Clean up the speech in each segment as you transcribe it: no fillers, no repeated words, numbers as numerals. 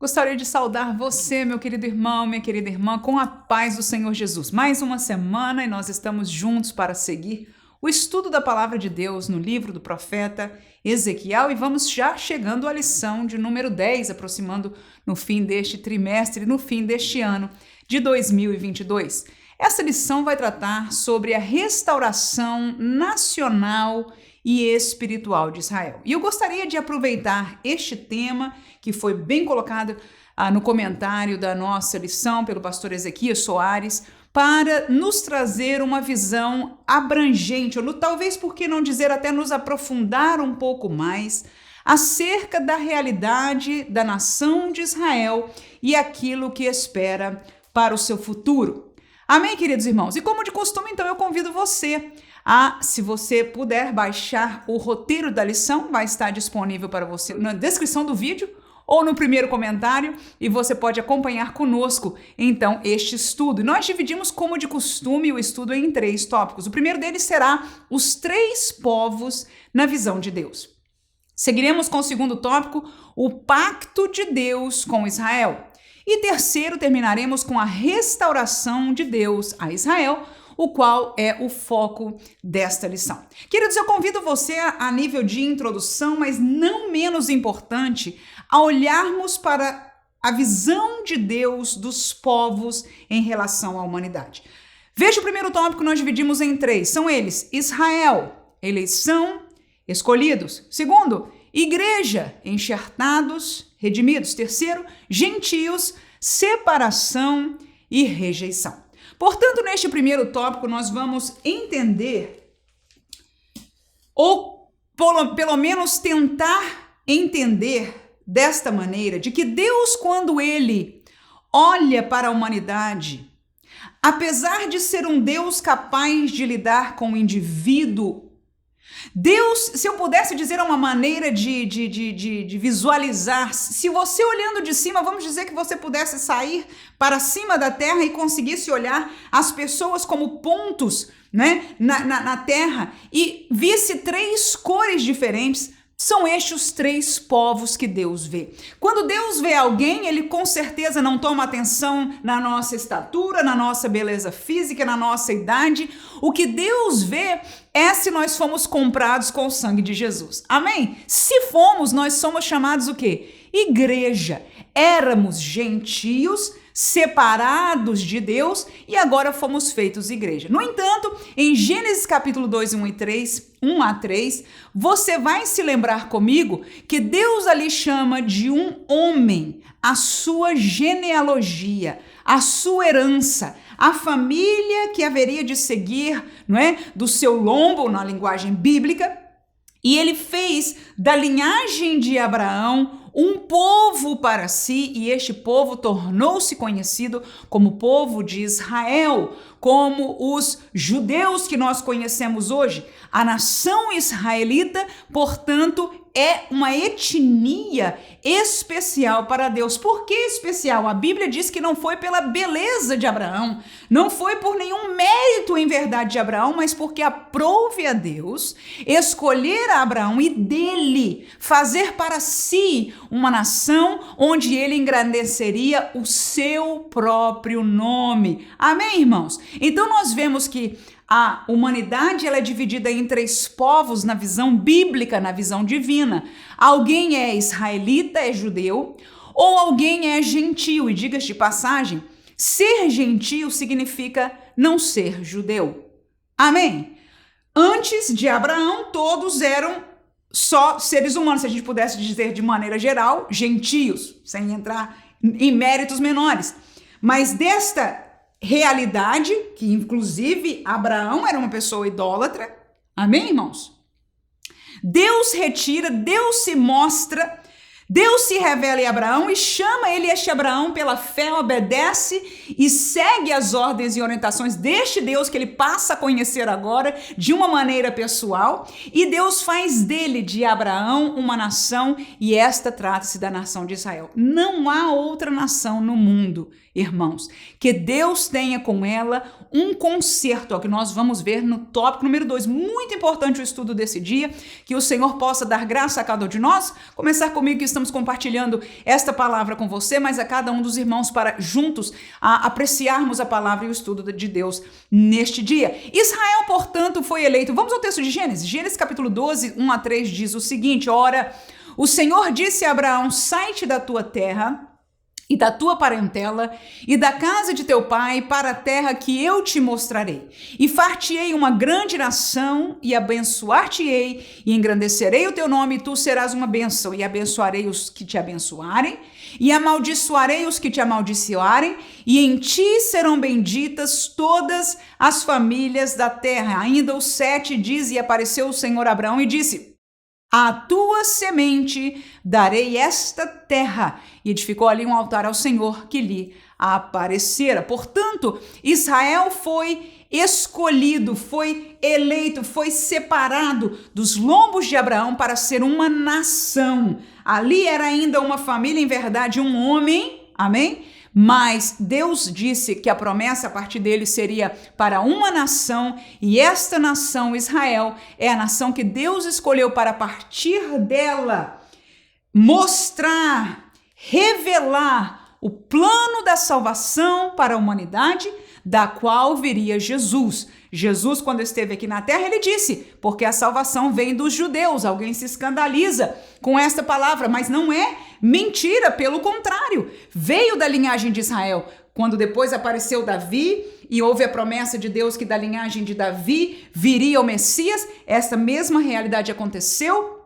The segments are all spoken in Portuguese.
Gostaria de saudar você, meu querido irmão, minha querida irmã, com a paz do Senhor Jesus. Mais uma semana e nós estamos juntos para seguir o estudo da palavra de Deus no livro do profeta Ezequiel e vamos já chegando à lição de número 10, aproximando no fim deste trimestre, no fim deste ano de 2022. Essa lição vai tratar sobre a restauração nacional e espiritual de Israel. E eu gostaria de aproveitar este tema que foi bem colocado no comentário da nossa lição pelo pastor Ezequias Soares para nos trazer uma visão abrangente, ou talvez por que não dizer até nos aprofundar um pouco mais acerca da realidade da nação de Israel e aquilo que espera para o seu futuro. Amém, queridos irmãos? E como de costume, então, eu convido você se você puder baixar o roteiro da lição, vai estar disponível para você na descrição do vídeo ou no primeiro comentário e você pode acompanhar conosco, então, este estudo. Nós dividimos, como de costume, o estudo em 3 tópicos. O primeiro deles será os 3 povos na visão de Deus. Seguiremos com o segundo tópico, o pacto de Deus com Israel. E terceiro, terminaremos com a restauração de Deus a Israel, o qual é o foco desta lição. Queridos, eu convido você a nível de introdução, mas não menos importante, a olharmos para a visão de Deus dos povos em relação à humanidade. Veja o primeiro tópico, nós dividimos em 3. São eles: Israel, eleição, escolhidos. Segundo, igreja, enxertados, redimidos. Terceiro, gentios, separação e rejeição. Portanto, neste primeiro tópico, nós vamos entender, ou pelo menos tentar entender desta maneira, de que Deus, quando Ele olha para a humanidade, apesar de ser um Deus capaz de lidar com o indivíduo, Deus, se eu pudesse dizer uma maneira de visualizar, se você olhando de cima, vamos dizer que você pudesse sair para cima da terra e conseguisse olhar as pessoas como pontos, né, na terra e visse 3 cores diferentes, são estes os 3 povos que Deus vê. Quando Deus vê alguém, Ele com certeza não toma atenção na nossa estatura, na nossa beleza física, na nossa idade. O que Deus vê é se nós fomos comprados com o sangue de Jesus. Amém? Se fomos, nós somos chamados o quê? Igreja. Éramos gentios, separados de Deus e agora fomos feitos igreja. No entanto, em Gênesis capítulo 2, 1 a 3, você vai se lembrar comigo que Deus ali chama de um homem a sua genealogia, a sua herança, a família que haveria de seguir, não é, do seu lombo, na linguagem bíblica, e ele fez da linhagem de Abraão um povo para si, e este povo tornou-se conhecido como povo de Israel, como os judeus que nós conhecemos hoje. A nação israelita, portanto, é uma etnia especial para Deus. Por que especial? A Bíblia diz que não foi pela beleza de Abraão, não foi por nenhum mérito em verdade de Abraão, mas porque aprouve a Deus escolher a Abraão e dele fazer para si uma nação onde ele engrandeceria o seu próprio nome. Amém, irmãos? Então nós vemos que a humanidade ela é dividida em 3 povos na visão bíblica, na visão divina. Alguém é israelita, é judeu, ou alguém é gentio. E diga-se de passagem, ser gentio significa não ser judeu. Amém? Antes de Abraão, todos eram só seres humanos, se a gente pudesse dizer de maneira geral, gentios, sem entrar em méritos menores. Mas desta realidade, que inclusive Abraão era uma pessoa idólatra, amém, irmãos? Deus retira, Deus se mostra, Deus se revela em Abraão e chama este Abraão pela fé, obedece e segue as ordens e orientações deste Deus que ele passa a conhecer agora de uma maneira pessoal, e Deus faz dele, de Abraão, uma nação, e esta trata-se da nação de Israel. Não há outra nação no mundo, irmãos, que Deus tenha com ela um concerto, é o que nós vamos ver no tópico número 2. Muito importante o estudo desse dia, que o Senhor possa dar graça a cada um de nós. Começar comigo que estamos estamos compartilhando esta palavra com você, mas a cada um dos irmãos para juntos apreciarmos a palavra e o estudo de Deus neste dia. Israel, portanto, foi eleito. Vamos ao texto de Gênesis. Gênesis capítulo 12, 1 a 3 diz o seguinte: ora, o Senhor disse a Abraão: sai-te da tua terra e da tua parentela, e da casa de teu pai, para a terra que eu te mostrarei. E far-te-ei uma grande nação, e abençoar-te-ei, e engrandecerei o teu nome, e tu serás uma bênção, e abençoarei os que te abençoarem, e amaldiçoarei os que te amaldiçoarem, e em ti serão benditas todas as famílias da terra. Ainda o 7 diz: e apareceu o Senhor a Abraão e disse: à tua semente darei esta terra. E edificou ali um altar ao Senhor que lhe aparecera. Portanto, Israel foi escolhido, foi eleito, foi separado dos lombos de Abraão para ser uma nação. Ali era ainda uma família, em verdade, um homem, amém? Mas Deus disse que a promessa a partir dele seria para uma nação, e esta nação, Israel, é a nação que Deus escolheu para, a partir dela, mostrar, revelar o plano da salvação para a humanidade, da qual viria Jesus. Jesus, quando esteve aqui na terra, ele disse: porque a salvação vem dos judeus. Alguém se escandaliza com esta palavra, mas não é mentira, pelo contrário, veio da linhagem de Israel. Quando depois apareceu Davi e houve a promessa de Deus que da linhagem de Davi viria o Messias, essa mesma realidade aconteceu,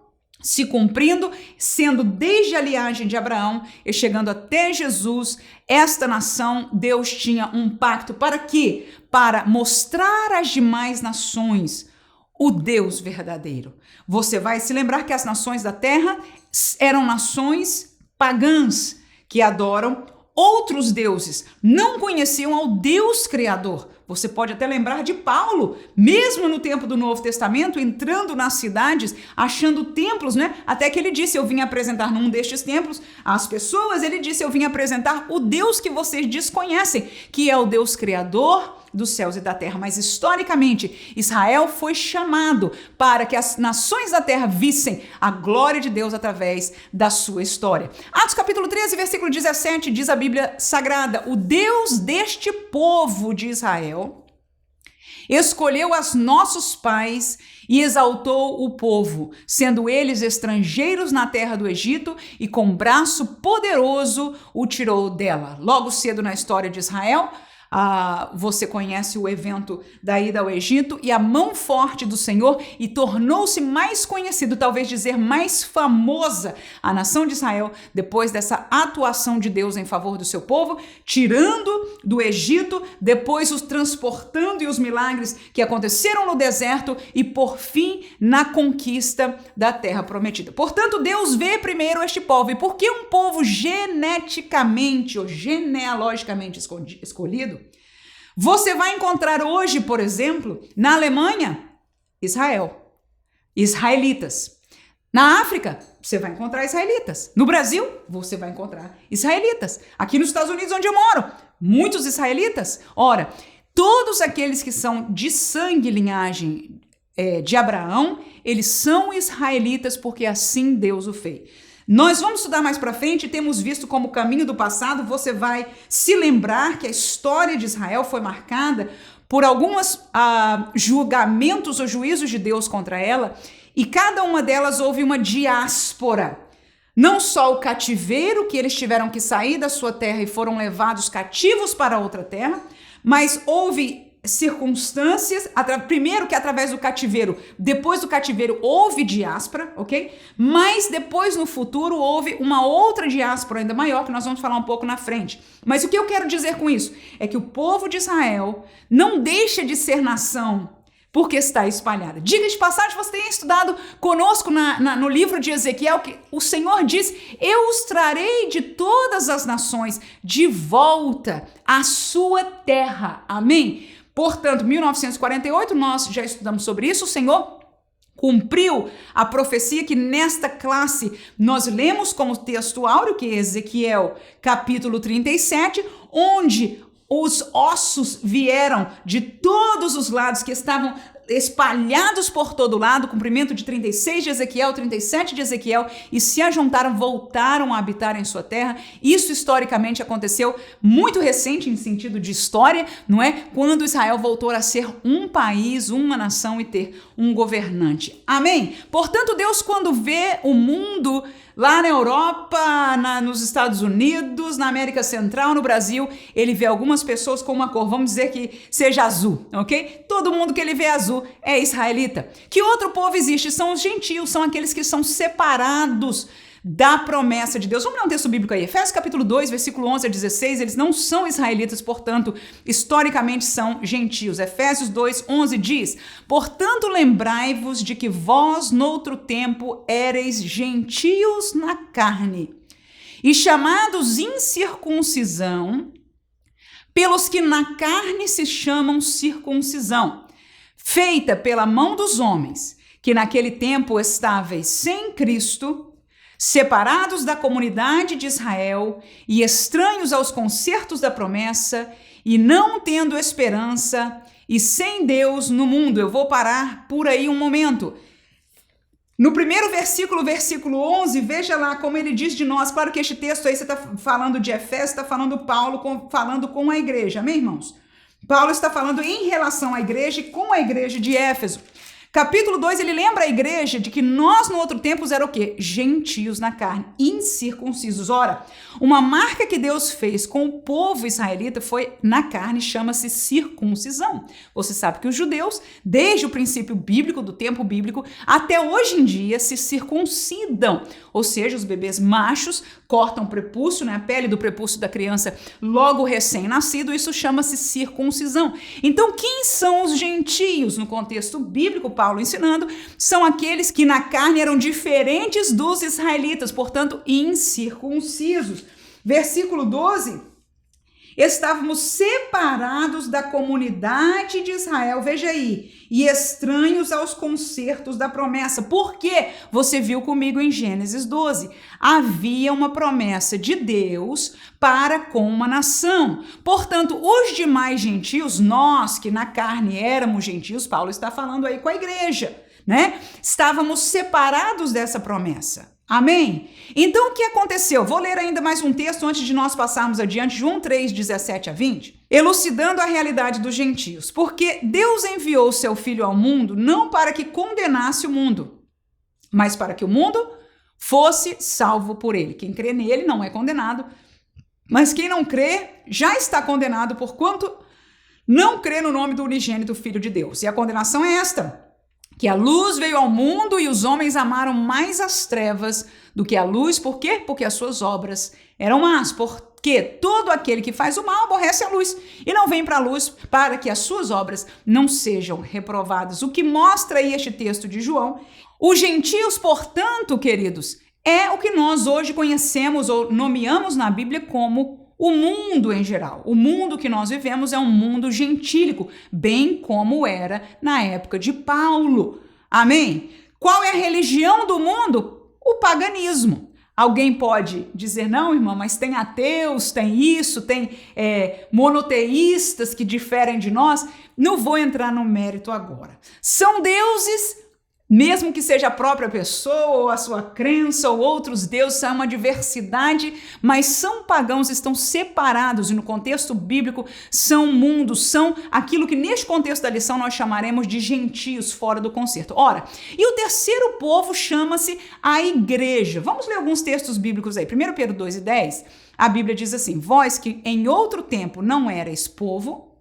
se cumprindo, sendo desde a linhagem de Abraão e chegando até Jesus. Esta nação, Deus tinha um pacto para quê? Para mostrar às demais nações o Deus verdadeiro. Você vai se lembrar que as nações da terra eram nações pagãs que adoram outros deuses, não conheciam ao Deus Criador. Você pode até lembrar de Paulo, mesmo no tempo do Novo Testamento, entrando nas cidades, achando templos, né? Até que ele disse: eu vim apresentar num destes templos às pessoas, ele disse: eu vim apresentar o Deus que vocês desconhecem, que é o Deus Criador dos céus e da terra. Mas historicamente, Israel foi chamado para que as nações da terra vissem a glória de Deus através da sua história. Atos capítulo 13, versículo 17, diz a Bíblia Sagrada: o Deus deste povo de Israel escolheu as nossos pais e exaltou o povo, sendo eles estrangeiros na terra do Egito, e com braço poderoso o tirou dela. Logo cedo na história de Israel, você conhece o evento da ida ao Egito e a mão forte do Senhor, e tornou-se mais conhecido, talvez dizer mais famosa, a nação de Israel depois dessa atuação de Deus em favor do seu povo, tirando do Egito, depois os transportando, e os milagres que aconteceram no deserto e por fim na conquista da terra prometida. Portanto, Deus vê primeiro este povo. E por que um povo geneticamente ou genealogicamente escolhido? Você vai encontrar hoje, por exemplo, na Alemanha, israelitas. Na África, você vai encontrar israelitas. No Brasil, você vai encontrar israelitas. Aqui nos Estados Unidos, onde eu moro, muitos israelitas. Ora, todos aqueles que são de sangue e linhagem de Abraão, eles são israelitas, porque assim Deus o fez. Nós vamos estudar mais para frente, temos visto como caminho do passado. Você vai se lembrar que a história de Israel foi marcada por alguns julgamentos ou juízos de Deus contra ela, e cada uma delas houve uma diáspora. Não só o cativeiro, que eles tiveram que sair da sua terra e foram levados cativos para outra terra, mas houve circunstâncias, primeiro que através do cativeiro, depois do cativeiro houve diáspora, ok? Mas depois no futuro houve uma outra diáspora ainda maior, que nós vamos falar um pouco na frente. Mas o que eu quero dizer com isso? É que o povo de Israel não deixa de ser nação porque está espalhada. Diga de passagem, você tem estudado conosco no livro de Ezequiel, que o Senhor diz: eu os trarei de todas as nações de volta à sua terra. Amém? Portanto, 1948, nós já estudamos sobre isso. O Senhor cumpriu a profecia que nesta classe nós lemos como texto áureo, que é Ezequiel capítulo 37, onde os ossos vieram de todos os lados, que estavam espalhados por todo lado, cumprimento de 36 de Ezequiel, 37 de Ezequiel, e se ajuntaram, voltaram a habitar em sua terra. Isso historicamente aconteceu muito recente em sentido de história, não é? Quando Israel voltou a ser um país, uma nação e ter um governante. Amém? Portanto, Deus, quando vê o mundo lá na Europa, nos Estados Unidos, na América Central, no Brasil, ele vê algumas pessoas com uma cor, vamos dizer que seja azul, ok? Todo mundo que ele vê azul é israelita. Que outro povo existe? São os gentios, são aqueles que são separados da promessa de Deus. Vamos ler um texto bíblico aí, Efésios capítulo 2, versículo 11 a 16, eles não são israelitas, portanto, historicamente são gentios. Efésios 2, 11 diz: portanto, lembrai-vos de que vós, noutro tempo, éreis gentios na carne, e chamados incircuncisão, pelos que na carne se chamam circuncisão, feita pela mão dos homens, que naquele tempo estáveis sem Cristo, separados da comunidade de Israel e estranhos aos concertos da promessa, e não tendo esperança e sem Deus no mundo. Eu vou parar por aí um momento. No primeiro versículo, versículo 11, veja lá como ele diz de nós. Claro que este texto aí, você está falando de Efésios, está falando Paulo falando com a igreja, amém, irmãos? Paulo está falando em relação à igreja e com a igreja de Éfeso. Capítulo 2, ele lembra a igreja de que nós no outro tempo era o quê? Gentios na carne, incircuncisos. Ora, uma marca que Deus fez com o povo israelita foi na carne, chama-se circuncisão. Você sabe que os judeus, desde o princípio bíblico, do tempo bíblico, até hoje em dia se circuncidam. Ou seja, os bebês machos cortam o prepúcio, né, a pele do prepúcio da criança logo recém-nascido, isso chama-se circuncisão. Então, quem são os gentios no contexto bíblico? Paulo ensinando, são aqueles que na carne eram diferentes dos israelitas, portanto, incircuncisos. Versículo 12, estávamos separados da comunidade de Israel, veja aí, e estranhos aos concertos da promessa. Por quê? Você viu comigo em Gênesis 12. Havia uma promessa de Deus para com uma nação. Portanto, os demais gentios, nós que na carne éramos gentios, Paulo está falando aí com a igreja, né? Estávamos separados dessa promessa. Amém? Então, o que aconteceu? Vou ler ainda mais um texto antes de nós passarmos adiante, João 3, 17 a 20, elucidando a realidade dos gentios. Porque Deus enviou o seu Filho ao mundo não para que condenasse o mundo, mas para que o mundo fosse salvo por ele. Quem crê nele não é condenado, mas quem não crê já está condenado, porquanto não crê no nome do unigênito Filho de Deus. E a condenação é esta: que a luz veio ao mundo e os homens amaram mais as trevas do que a luz. Por quê? Porque as suas obras eram más. Porque todo aquele que faz o mal aborrece a luz e não vem para a luz para que as suas obras não sejam reprovadas. O que mostra aí este texto de João. Os gentios, portanto, queridos, é o que nós hoje conhecemos ou nomeamos na Bíblia como o mundo em geral. O mundo que nós vivemos é um mundo gentílico, bem como era na época de Paulo. Amém? Qual é a religião do mundo? O paganismo. Alguém pode dizer, não, irmã, mas tem ateus, tem isso, tem monoteístas que diferem de nós. Não vou entrar no mérito agora. São deuses, mesmo que seja a própria pessoa, ou a sua crença, ou outros deuses, é uma diversidade, mas são pagãos, estão separados, e no contexto bíblico são mundos, são aquilo que neste contexto da lição nós chamaremos de gentios, fora do concerto. Ora, e o terceiro povo chama-se a igreja. Vamos ler alguns textos bíblicos aí. 1 Pedro 2 e 10, a Bíblia diz assim: vós que em outro tempo não erais povo,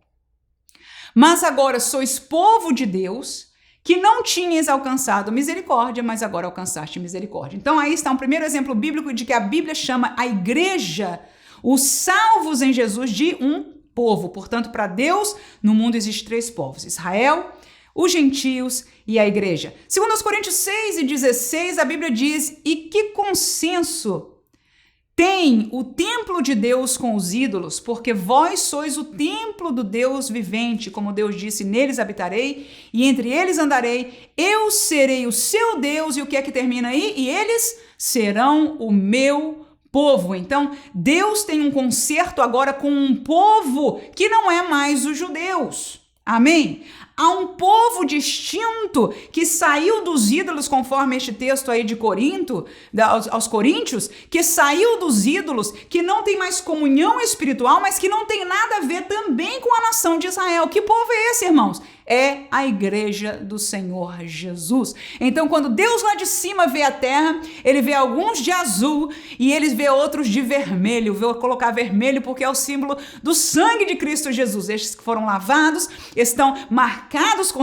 mas agora sois povo de Deus, que não tinhas alcançado misericórdia, mas agora alcançaste misericórdia. Então aí está um primeiro exemplo bíblico de que a Bíblia chama a igreja, os salvos em Jesus, de um povo. Portanto, para Deus, no mundo existem três povos: Israel, os gentios e a igreja. Segundo Coríntios 6 e 16, a Bíblia diz: e que consenso tem o templo de Deus com os ídolos, porque vós sois o templo do Deus vivente, como Deus disse, neles habitarei e entre eles andarei, eu serei o seu Deus. E o que é que termina aí? E eles serão o meu povo. Então, Deus tem um concerto agora com um povo que não é mais os judeus. Amém? Há um povo distinto que saiu dos ídolos, conforme este texto aí de Corinto, aos Coríntios, que saiu dos ídolos, que não tem mais comunhão espiritual, mas que não tem nada a ver também com a nação de Israel. Que povo é esse, irmãos? É a igreja do Senhor Jesus. Então, quando Deus lá de cima vê a terra, ele vê alguns de azul e ele vê outros de vermelho. Vou colocar vermelho porque é o símbolo do sangue de Cristo Jesus. Estes que foram lavados estão marcados com...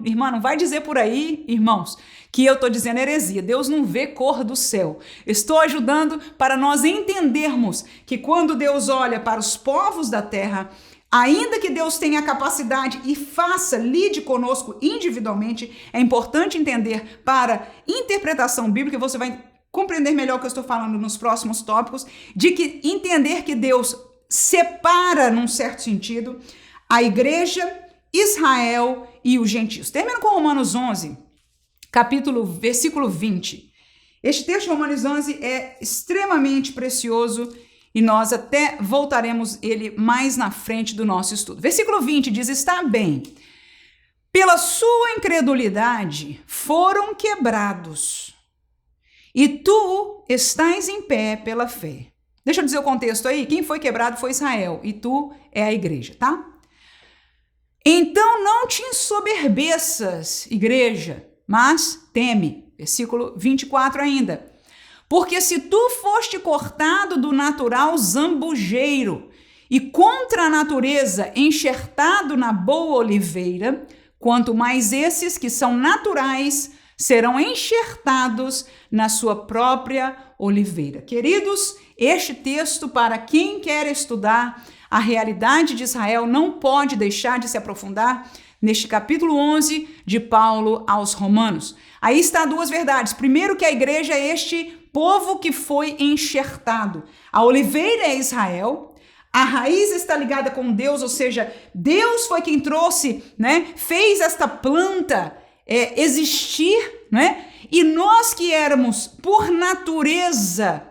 Irmã, não vai dizer por aí, irmãos, que eu estou dizendo heresia. Deus não vê cor do céu. Estou ajudando para nós entendermos que quando Deus olha para os povos da terra, ainda que Deus tenha a capacidade e lide conosco individualmente, é importante entender para interpretação bíblica, você vai compreender melhor o que eu estou falando nos próximos tópicos, de que entender que Deus separa, num certo sentido, a igreja, Israel e os gentios. Termino com Romanos 11, versículo 20. Este texto de Romanos 11 é extremamente precioso e nós até voltaremos ele mais na frente do nosso estudo. Versículo 20 diz: está bem, pela sua incredulidade foram quebrados, e tu estás em pé pela fé. Deixa eu dizer o contexto aí. Quem foi quebrado foi Israel, e tu é a igreja, tá? Então não te ensoberbeças, igreja, mas teme. Versículo 24 ainda. Porque se tu foste cortado do natural zambujeiro e contra a natureza enxertado na boa oliveira, quanto mais esses que são naturais serão enxertados na sua própria oliveira. Queridos, este texto, para quem quer estudar a realidade de Israel, não pode deixar de se aprofundar neste capítulo 11 de Paulo aos Romanos. Aí está duas verdades. Primeiro, que a igreja é este povo que foi enxertado. A oliveira é Israel, a raiz está ligada com Deus, ou seja, Deus foi quem trouxe, fez esta planta existir, e nós que éramos, por natureza,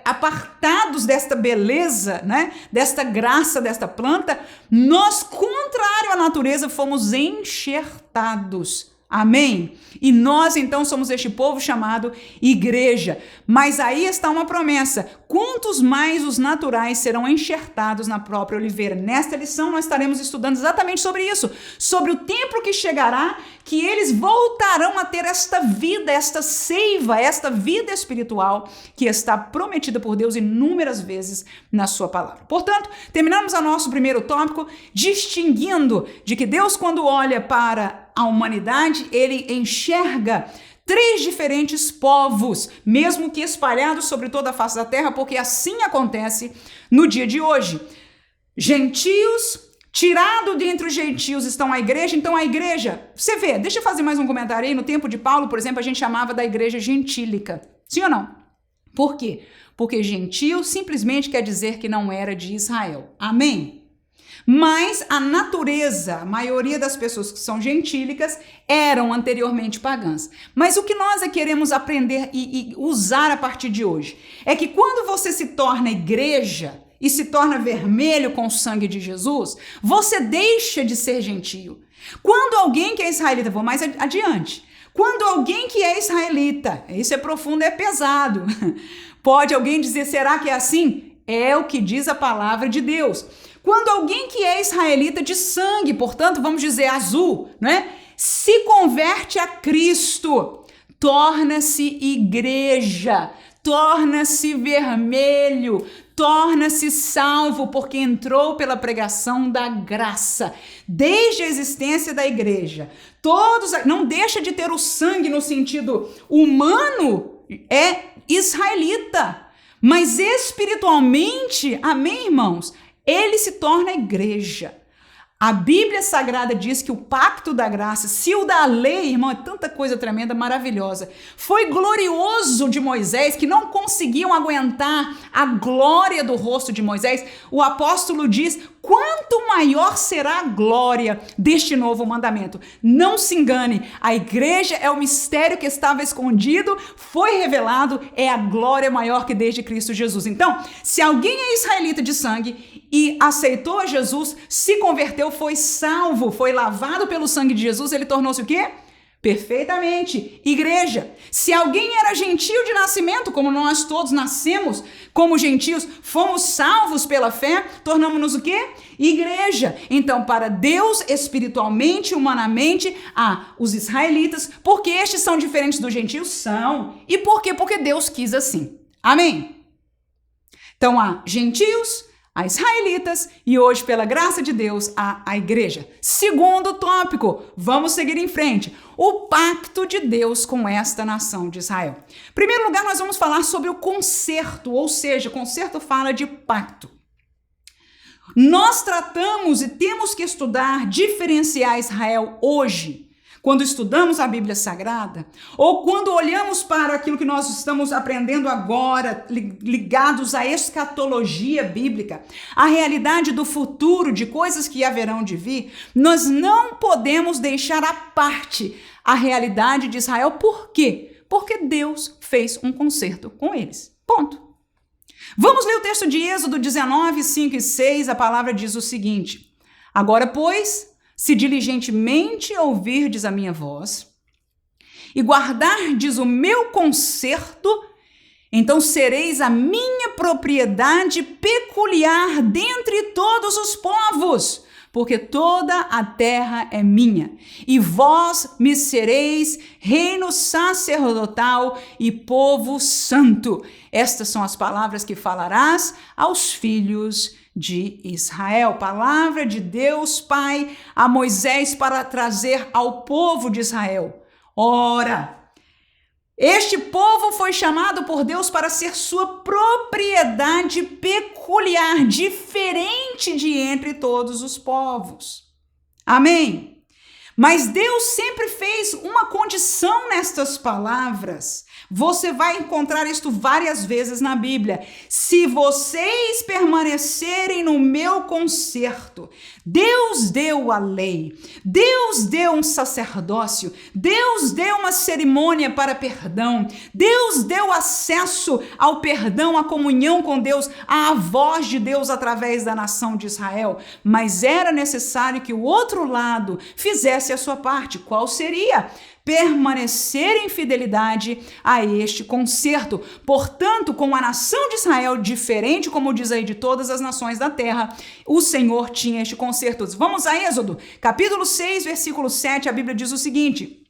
apartados desta beleza, desta graça, desta planta, nós, contrário à natureza, fomos enxertados. Amém? E nós, então, somos este povo chamado igreja. Mas aí está uma promessa. Quantos mais os naturais serão enxertados na própria oliveira? Nesta lição, nós estaremos estudando exatamente sobre isso. Sobre o tempo que chegará, que eles voltarão a ter esta vida, esta seiva, esta vida espiritual que está prometida por Deus inúmeras vezes na sua palavra. Portanto, terminamos o nosso primeiro tópico distinguindo de que Deus, quando olha para a humanidade, ele enxerga 3 diferentes povos, mesmo que espalhados sobre toda a face da terra, porque assim acontece no dia de hoje. Gentios, tirado dentre os gentios estão a igreja, então a igreja, você vê, deixa eu fazer mais um comentário aí, no tempo de Paulo, por exemplo, a gente chamava da igreja gentílica, sim ou não? Por quê? Porque gentio simplesmente quer dizer que não era de Israel, amém? Mas a natureza, a maioria das pessoas que são gentílicas eram anteriormente pagãs. Mas o que nós queremos aprender e usar a partir de hoje é que quando você se torna igreja e se torna vermelho com o sangue de Jesus, você deixa de ser gentio. Quando alguém que é israelita, vou mais adiante, quando alguém que é israelita, isso é profundo, é pesado, pode alguém dizer, será que é assim? É o que diz a palavra de Deus. Quando alguém que é israelita de sangue, portanto, vamos dizer azul, se converte a Cristo, torna-se igreja, torna-se vermelho, torna-se salvo, porque entrou pela pregação da graça. Desde a existência da igreja, não deixa de ter o sangue no sentido humano, é israelita, mas espiritualmente, amém, irmãos? Ele se torna igreja. A Bíblia Sagrada diz que o pacto da graça, se o da lei, irmão, é tanta coisa tremenda, maravilhosa, foi glorioso de Moisés, que não conseguiam aguentar a glória do rosto de Moisés. O apóstolo diz, quanto maior será a glória deste novo mandamento. Não se engane, a igreja é o mistério que estava escondido, foi revelado, é a glória maior que desde Cristo Jesus. Então, se alguém é israelita de sangue e aceitou Jesus, se converteu, foi salvo, foi lavado pelo sangue de Jesus, ele tornou-se o quê? Perfeitamente, igreja. Se alguém era gentio de nascimento, como nós todos nascemos como gentios, fomos salvos pela fé, tornamos-nos o quê? Igreja. Então, para Deus, espiritualmente, humanamente, há os israelitas, porque estes são diferentes dos gentios? São. E por quê? Porque Deus quis assim. Amém? Então, há gentios, há israelitas e hoje, pela graça de Deus, há a igreja. Segundo tópico, vamos seguir em frente. O pacto de Deus com esta nação de Israel. Em primeiro lugar, nós vamos falar sobre o concerto, ou seja, concerto fala de pacto. Nós tratamos e temos que estudar, diferenciar Israel hoje, quando estudamos a Bíblia Sagrada, ou quando olhamos para aquilo que nós estamos aprendendo agora, ligados à escatologia bíblica, a realidade do futuro, de coisas que haverão de vir, nós não podemos deixar à parte a realidade de Israel. Por quê? Porque Deus fez um concerto com eles. Ponto. Vamos ler o texto de Êxodo 19, 5 e 6. A palavra diz o seguinte: agora, pois, se diligentemente ouvirdes a minha voz e guardardes o meu concerto, então sereis a minha propriedade peculiar dentre todos os povos, porque toda a terra é minha, e vós me sereis reino sacerdotal e povo santo. Estas são as palavras que falarás aos filhos de Israel. Palavra de Deus Pai a Moisés para trazer ao povo de Israel. Ora, este povo foi chamado por Deus para ser sua propriedade peculiar, diferente de entre todos os povos. Amém? Mas Deus sempre fez uma condição nestas palavras. Você vai encontrar isto várias vezes na Bíblia. Se vocês permanecerem no meu concerto, Deus deu a lei, Deus deu um sacerdócio, Deus deu uma cerimônia para perdão, Deus deu acesso ao perdão, à comunhão com Deus, à voz de Deus através da nação de Israel. Mas era necessário que o outro lado fizesse a sua parte. Qual seria? Permanecer em fidelidade a este concerto. Portanto, com a nação de Israel, diferente, como diz aí, de todas as nações da terra, o Senhor tinha este concerto. Vamos a Êxodo, capítulo 6, versículo 7, a Bíblia diz o seguinte: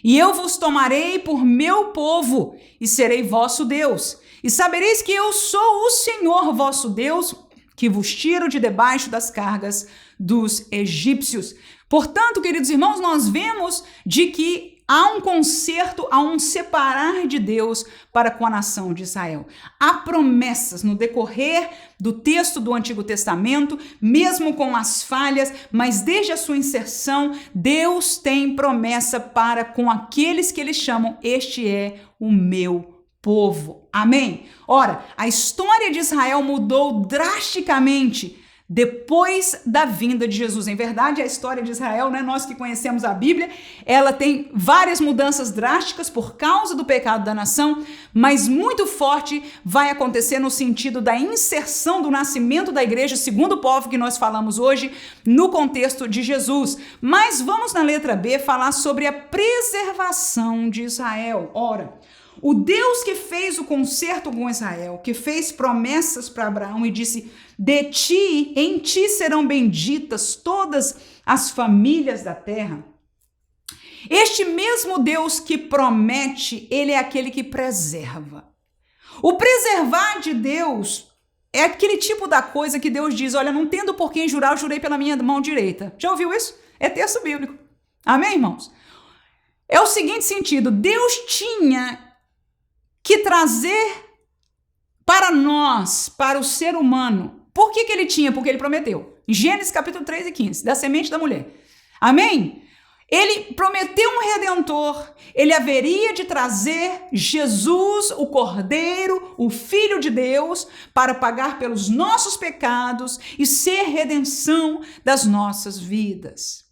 e eu vos tomarei por meu povo, e serei vosso Deus, e sabereis que eu sou o Senhor vosso Deus, que vos tiro de debaixo das cargas dos egípcios. Portanto, queridos irmãos, nós vemos de que há um concerto, há um separar de Deus para com a nação de Israel. Há promessas no decorrer do texto do Antigo Testamento, mesmo com as falhas, mas desde a sua inserção, Deus tem promessa para com aqueles que eles chamam, este é o meu povo. Amém? Ora, a história de Israel mudou drasticamente depois da vinda de Jesus. Em verdade, a história de Israel, né, nós que conhecemos a Bíblia, ela tem várias mudanças drásticas por causa do pecado da nação, mas muito forte vai acontecer no sentido da inserção do nascimento da igreja, segundo o povo que nós falamos hoje, no contexto de Jesus. Mas vamos na letra B falar sobre a preservação de Israel. Ora, o Deus que fez o concerto com Israel, que fez promessas para Abraão e disse: de ti, em ti serão benditas todas as famílias da terra. Este mesmo Deus que promete, ele é aquele que preserva. O preservar de Deus é aquele tipo da coisa que Deus diz: olha, não tendo por quem jurar, eu jurei pela minha mão direita. Já ouviu isso? É texto bíblico. Amém, irmãos? É o seguinte sentido: Deus tinha que trazer para nós, para o ser humano. Por que ele tinha? Porque ele prometeu. Em Gênesis capítulo 3 e 15, da semente da mulher. Amém? Ele prometeu um redentor, ele haveria de trazer Jesus, o Cordeiro, o Filho de Deus, para pagar pelos nossos pecados e ser redenção das nossas vidas.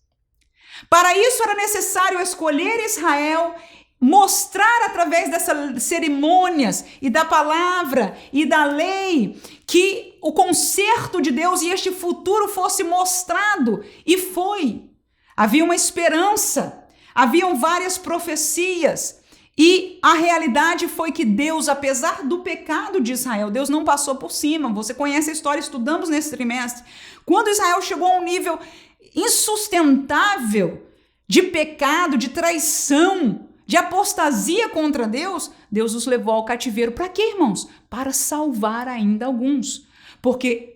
Para isso era necessário escolher Israel, mostrar através dessas cerimônias e da palavra e da lei que o conserto de Deus e este futuro fosse mostrado, e foi. Havia uma esperança, haviam várias profecias, e a realidade foi que Deus, apesar do pecado de Israel, Deus não passou por cima. Você conhece a história, estudamos nesse trimestre. Quando Israel chegou a um nível insustentável de pecado, de traição, de apostasia contra Deus, Deus os levou ao cativeiro. Para quê, irmãos? Para salvar ainda alguns. Porque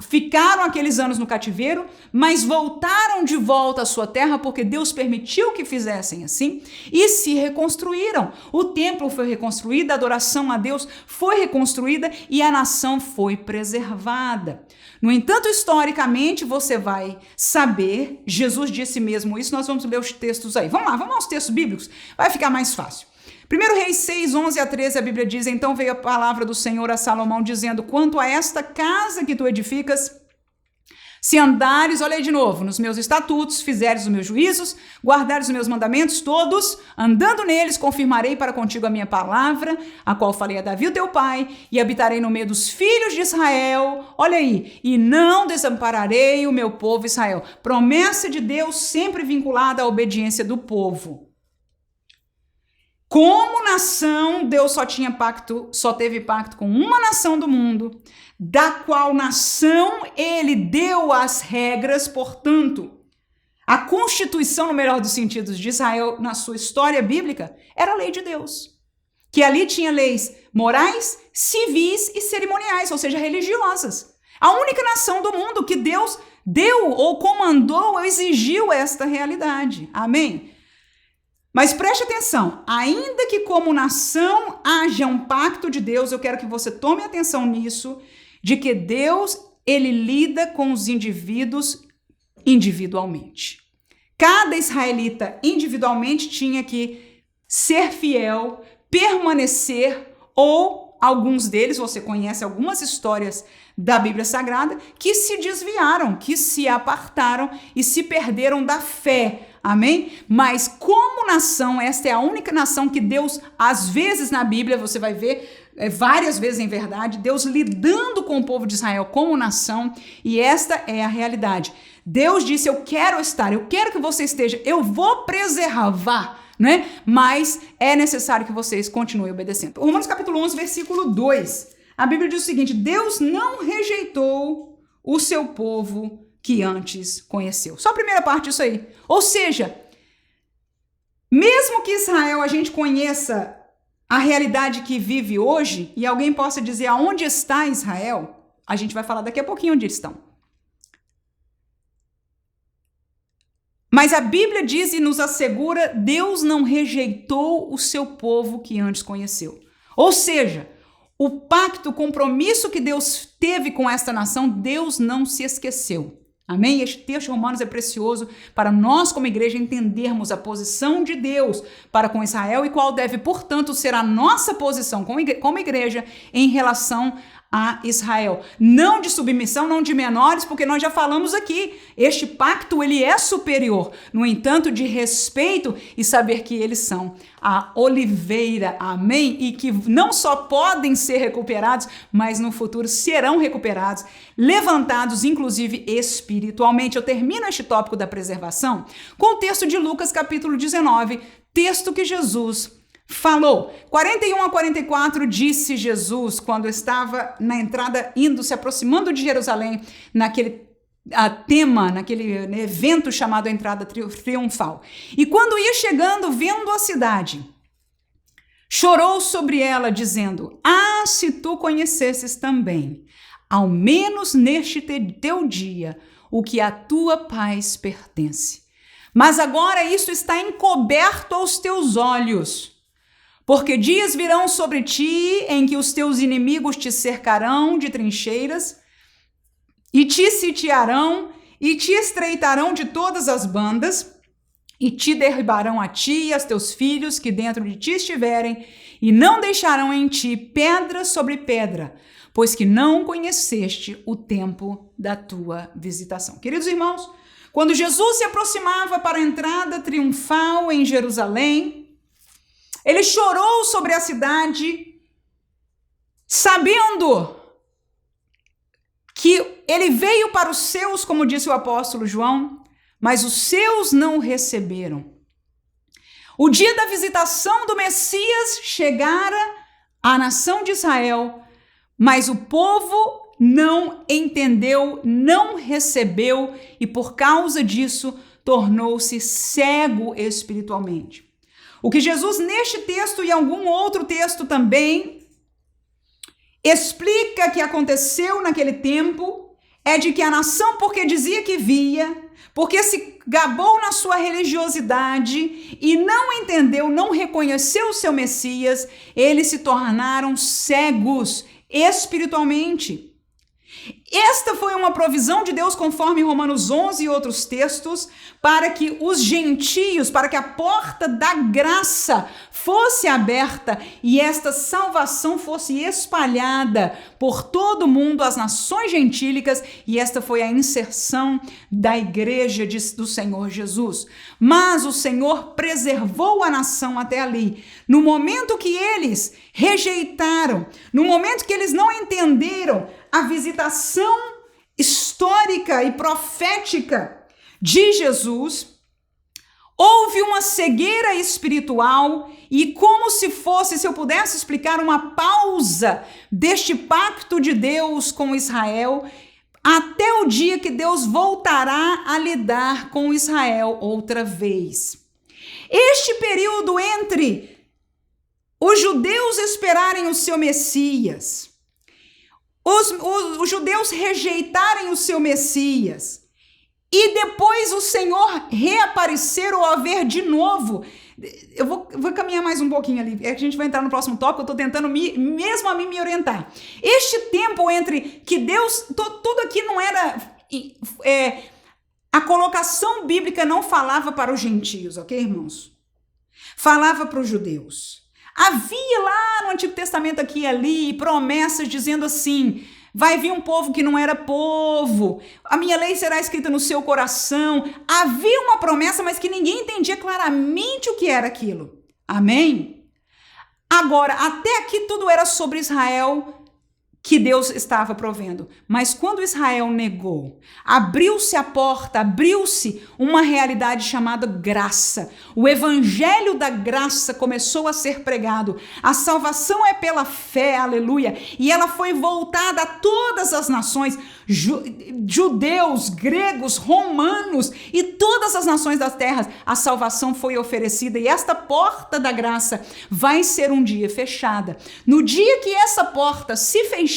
ficaram aqueles anos no cativeiro, mas voltaram de volta à sua terra porque Deus permitiu que fizessem assim e se reconstruíram. O templo foi reconstruído, a adoração a Deus foi reconstruída e a nação foi preservada. No entanto, historicamente, você vai saber, Jesus disse mesmo isso, nós vamos ler os textos aí. Vamos lá, aos textos bíblicos, vai ficar mais fácil. 1 Reis 6, 11 a 13, a Bíblia diz: então veio a palavra do Senhor a Salomão, dizendo: quanto a esta casa que tu edificas, se andares, olha aí de novo, nos meus estatutos, fizeres os meus juízos, guardares os meus mandamentos todos, andando neles, confirmarei para contigo a minha palavra, a qual falei a Davi, o teu pai, e habitarei no meio dos filhos de Israel, olha aí, e não desampararei o meu povo Israel. Promessa de Deus sempre vinculada à obediência do povo. Como nação, Deus só teve pacto com uma nação do mundo, da qual nação ele deu as regras. Portanto, a constituição, no melhor dos sentidos, de Israel na sua história bíblica era a lei de Deus, que ali tinha leis morais, civis e cerimoniais, ou seja, religiosas. A única nação do mundo que Deus deu ou comandou ou exigiu esta realidade. Amém? Mas preste atenção, ainda que como nação haja um pacto de Deus, eu quero que você tome atenção nisso, de que Deus, ele lida com os indivíduos individualmente. Cada israelita individualmente tinha que ser fiel, permanecer, ou alguns deles, você conhece algumas histórias da Bíblia Sagrada, que se desviaram, que se apartaram e se perderam da fé. Amém? Mas como nação, esta é a única nação que Deus, às vezes na Bíblia, você vai ver, várias vezes em verdade, Deus lidando com o povo de Israel como nação, e esta é a realidade. Deus disse: eu quero que você esteja, eu vou preservar, né? Mas é necessário que vocês continuem obedecendo. Romanos capítulo 11, versículo 2. A Bíblia diz o seguinte: Deus não rejeitou o seu povo que antes conheceu. Só a primeira parte disso aí. Ou seja, mesmo que Israel a gente conheça a realidade que vive hoje e alguém possa dizer aonde está Israel, a gente vai falar daqui a pouquinho onde estão. Mas a Bíblia diz e nos assegura: Deus não rejeitou o seu povo que antes conheceu. Ou seja, o pacto, o compromisso que Deus teve com esta nação, Deus não se esqueceu. Amém? Este texto de Romanos é precioso para nós, como igreja, entendermos a posição de Deus para com Israel e qual deve, portanto, ser a nossa posição como igreja em relação a Israel. Não de submissão, não de menores, porque nós já falamos aqui, este pacto ele é superior, no entanto, de respeito e saber que eles são a oliveira, amém? E que não só podem ser recuperados, mas no futuro serão recuperados, levantados, inclusive espiritualmente. Eu termino este tópico da preservação com o texto de Lucas, capítulo 19, texto que Jesus falou. 41 a 44, disse Jesus, quando estava na entrada, se aproximando de Jerusalém, naquele naquele evento chamado a entrada triunfal. E quando ia chegando, vendo a cidade, chorou sobre ela, dizendo: ah, se tu conhecesses também, ao menos neste teu dia, o que à tua paz pertence. Mas agora isso está encoberto aos teus olhos. Porque dias virão sobre ti em que os teus inimigos te cercarão de trincheiras e te sitiarão e te estreitarão de todas as bandas e te derribarão a ti e a teus filhos que dentro de ti estiverem, e não deixarão em ti pedra sobre pedra, pois que não conheceste o tempo da tua visitação. Queridos irmãos, quando Jesus se aproximava para a entrada triunfal em Jerusalém, ele chorou sobre a cidade, sabendo que ele veio para os seus, como disse o apóstolo João, mas os seus não o receberam. O dia da visitação do Messias chegara à nação de Israel, mas o povo não entendeu, não recebeu e por causa disso tornou-se cego espiritualmente. O que Jesus neste texto e algum outro texto também explica que aconteceu naquele tempo é de que a nação, porque dizia que via, porque se gabou na sua religiosidade e não entendeu, não reconheceu o seu Messias, eles se tornaram cegos espiritualmente. Esta foi uma provisão de Deus, conforme Romanos 11 e outros textos, para que os gentios, para que a porta da graça fosse aberta e esta salvação fosse espalhada por todo o mundo, as nações gentílicas, e esta foi a inserção da igreja do Senhor Jesus. Mas o Senhor preservou a nação até ali. No momento que eles rejeitaram, no momento que eles não entenderam a visitação histórica e profética de Jesus, houve uma cegueira espiritual e como se fosse, se eu pudesse explicar, uma pausa deste pacto de Deus com Israel, até o dia que Deus voltará a lidar com Israel outra vez. Este período entre os judeus esperarem o seu Messias, os judeus rejeitarem o seu Messias e depois o Senhor reaparecer ou haver de novo. Eu vou caminhar mais um pouquinho ali, a gente vai entrar no próximo tópico, eu estou tentando mesmo a mim me orientar. Este tempo entre que Deus, tudo aqui não era, a colocação bíblica não falava para os gentios, ok, irmãos? Falava para os judeus. Havia lá no Antigo Testamento aqui e ali promessas dizendo assim: vai vir um povo que não era povo, a minha lei será escrita no seu coração. Havia uma promessa, mas que ninguém entendia claramente o que era aquilo. Amém? Agora, até aqui tudo era sobre Israel que Deus estava provendo. Mas quando Israel negou, abriu-se a porta, abriu-se uma realidade chamada graça. O evangelho da graça começou a ser pregado. A salvação é pela fé, aleluia. E ela foi voltada a todas as nações, judeus, gregos, romanos e todas as nações das terras. A salvação foi oferecida e esta porta da graça vai ser um dia fechada. No dia que essa porta se fechar,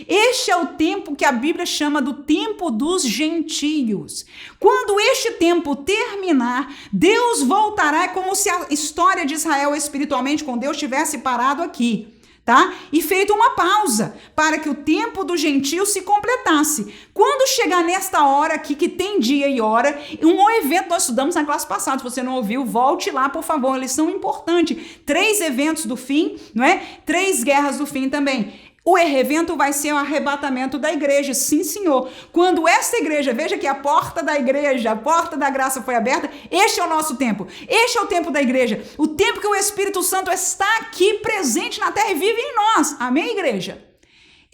este é o tempo que a Bíblia chama do tempo dos gentios. Quando este tempo terminar, Deus voltará, é como se a história de Israel espiritualmente com Deus tivesse parado aqui, tá? E feito uma pausa para que o tempo dos gentios se completasse. Quando chegar nesta hora aqui, que tem dia e hora, um evento nós estudamos na classe passada, se você não ouviu, volte lá, por favor, eles são importantes. 3 eventos do fim, não é? 3 guerras do fim também. O evento vai ser o arrebatamento da igreja, sim, Senhor. Quando essa igreja, veja que a porta da igreja, a porta da graça foi aberta, este é o nosso tempo. Este é o tempo da igreja. O tempo que o Espírito Santo está aqui presente na terra e vive em nós. Amém, igreja?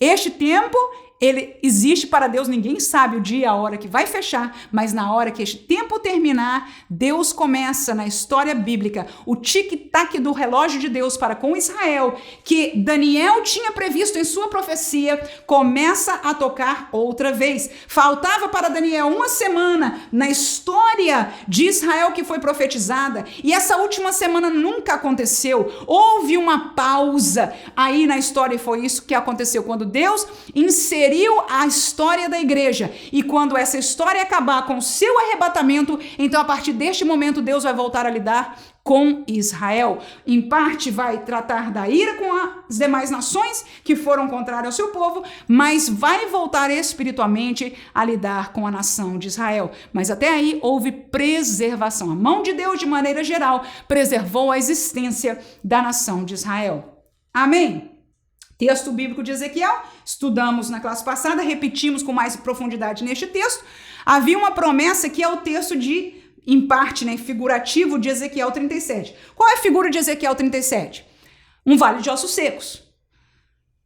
Este tempo, ele existe para Deus, ninguém sabe o dia e a hora que vai fechar, mas na hora que este tempo terminar, Deus começa na história bíblica o tic-tac do relógio de Deus para com Israel, que Daniel tinha previsto em sua profecia, começa a tocar outra vez. Faltava para Daniel uma semana na história de Israel que foi profetizada, e essa última semana nunca aconteceu. Houve uma pausa aí na história e foi isso que aconteceu quando Deus inseriu a história da igreja, e quando essa história acabar com o seu arrebatamento, então a partir deste momento Deus vai voltar a lidar com Israel. Em parte vai tratar da ira com as demais nações que foram contrárias ao seu povo, mas vai voltar espiritualmente a lidar com a nação de Israel. Mas até aí houve preservação. A mão de Deus, de maneira geral, preservou a existência da nação de Israel. Amém? Texto bíblico de Ezequiel, estudamos na classe passada, repetimos com mais profundidade neste texto. Havia uma promessa que é o texto em parte, né, figurativo de Ezequiel 37. Qual é a figura de Ezequiel 37? Um vale de ossos secos.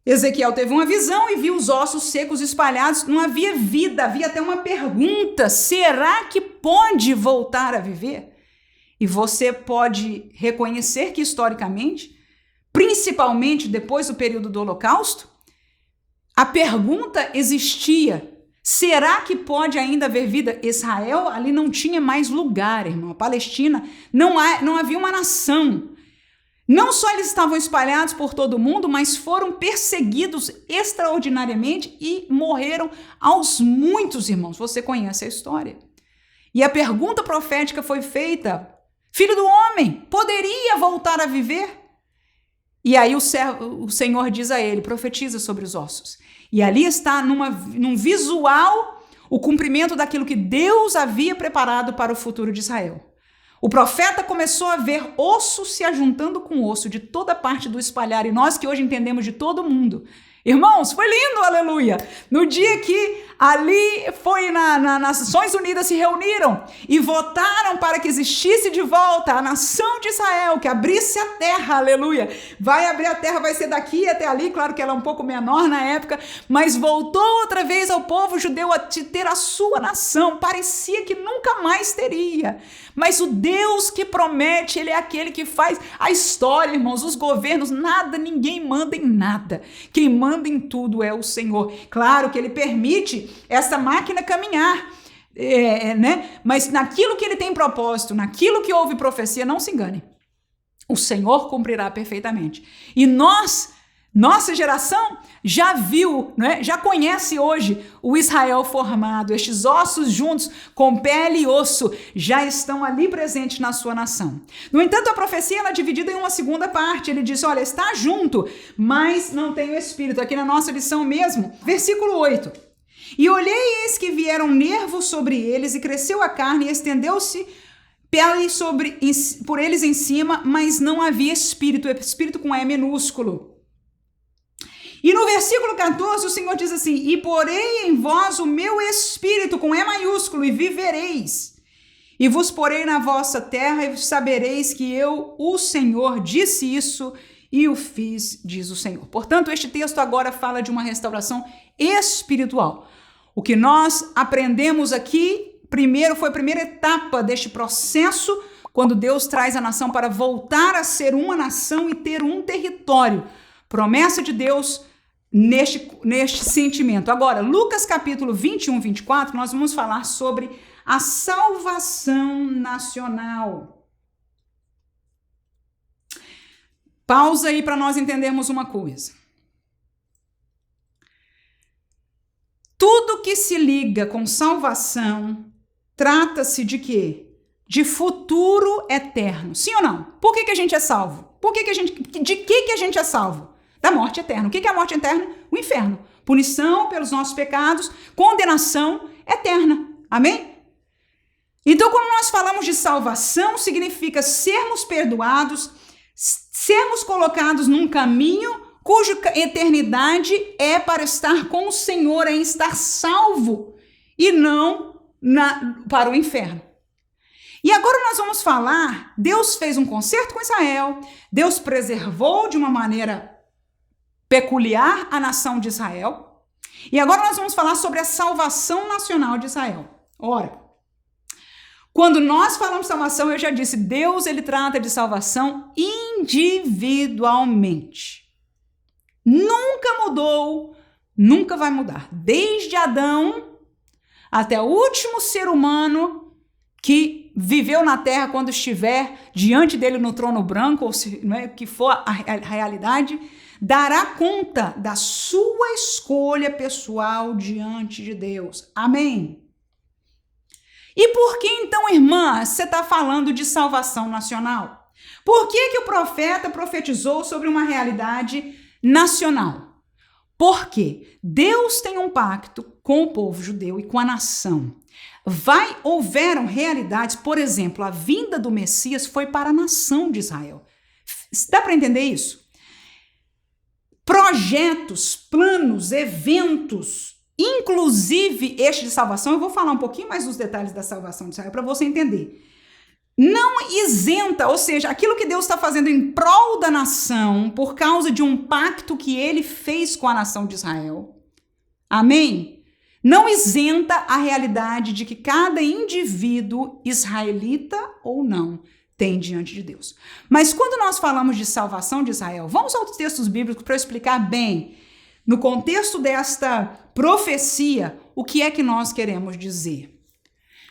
Ezequiel teve uma visão e viu os ossos secos espalhados, não havia vida, havia até uma pergunta: será que pode voltar a viver? E você pode reconhecer que historicamente, principalmente depois do período do Holocausto, a pergunta existia: será que pode ainda haver vida? Israel ali não tinha mais lugar, irmão. A Palestina não havia uma nação. Não só eles estavam espalhados por todo o mundo, mas foram perseguidos extraordinariamente e morreram aos muitos, irmãos. Você conhece a história. E a pergunta profética foi feita: filho do homem, poderia voltar a viver? E aí o Senhor diz a ele: profetiza sobre os ossos. E ali está num visual o cumprimento daquilo que Deus havia preparado para o futuro de Israel. O profeta começou a ver osso se ajuntando com osso de toda parte do espalhar, e nós que hoje entendemos de todo mundo. Irmãos, foi lindo, aleluia! No dia que ali foi nas Nações Unidas se reuniram e votaram para que existisse de volta a nação de Israel, que abrisse a terra, aleluia! Vai abrir a terra, vai ser daqui até ali, claro que ela é um pouco menor na época, mas voltou outra vez ao povo judeu a ter a sua nação. Parecia que nunca mais teria. Mas o Deus que promete, ele é aquele que faz a história, irmãos, os governos, nada, ninguém manda em nada. Quem manda em tudo é o Senhor. Claro que ele permite essa máquina caminhar, né? Mas naquilo que ele tem propósito, naquilo que houve profecia, não se engane. O Senhor cumprirá perfeitamente. E nossa geração já viu, né? Já conhece hoje o Israel formado. Estes ossos juntos, com pele e osso, já estão ali presentes na sua nação. No entanto, a profecia ela é dividida em uma segunda parte. Ele diz: olha, está junto, mas não tem o Espírito. Aqui na nossa lição mesmo, versículo 8. E olhei, eis que vieram nervos sobre eles, e cresceu a carne, e estendeu-se pele por eles em cima, mas não havia espírito. Espírito com E minúsculo. E no versículo 14 o Senhor diz assim: e porei em vós o meu espírito com E maiúsculo, e vivereis, e vos porei na vossa terra, e sabereis que eu, o Senhor, disse isso e o fiz, diz o Senhor. Portanto, este texto agora fala de uma restauração espiritual. O que nós aprendemos aqui, foi a primeira etapa deste processo, quando Deus traz a nação para voltar a ser uma nação e ter um território. Promessa de Deus neste sentimento. Agora, Lucas capítulo 21, 24, nós vamos falar sobre a salvação nacional. Pausa aí para nós entendermos uma coisa. Tudo que se liga com salvação trata-se de quê? De futuro eterno. Sim ou não? Por que a gente é salvo? De que a gente é salvo? Da morte eterna. O que é a morte eterna? O inferno. Punição pelos nossos pecados, condenação eterna. Amém? Então, quando nós falamos de salvação, significa sermos perdoados, sermos colocados num caminho cuja eternidade é para estar com o Senhor, é estar salvo, e não para o inferno. E agora nós vamos falar, Deus fez um concerto com Israel, Deus preservou de uma maneira peculiar a nação de Israel, e agora nós vamos falar sobre a salvação nacional de Israel. Ora, quando nós falamos de salvação, eu já disse, Deus ele trata de salvação individualmente. Nunca mudou, nunca vai mudar. Desde Adão até o último ser humano que viveu na terra, quando estiver diante dele no trono branco, ou se, não é, que for a realidade, dará conta da sua escolha pessoal diante de Deus. Amém? E por que então, irmã, você está falando de salvação nacional? Por que o profeta profetizou sobre uma realidade nacional? Porque Deus tem um pacto com o povo judeu e com a nação. Houveram realidades, por exemplo, a vinda do Messias foi para a nação de Israel. Dá para entender isso? Projetos, planos, eventos, inclusive este de salvação, eu vou falar um pouquinho mais dos detalhes da salvação de Israel para você entender. Não isenta, ou seja, aquilo que Deus está fazendo em prol da nação, por causa de um pacto que ele fez com a nação de Israel. Amém? Não isenta a realidade de que cada indivíduo, israelita ou não, tem diante de Deus. Mas quando nós falamos de salvação de Israel, vamos aos textos bíblicos para eu explicar bem, no contexto desta profecia, o que é que nós queremos dizer.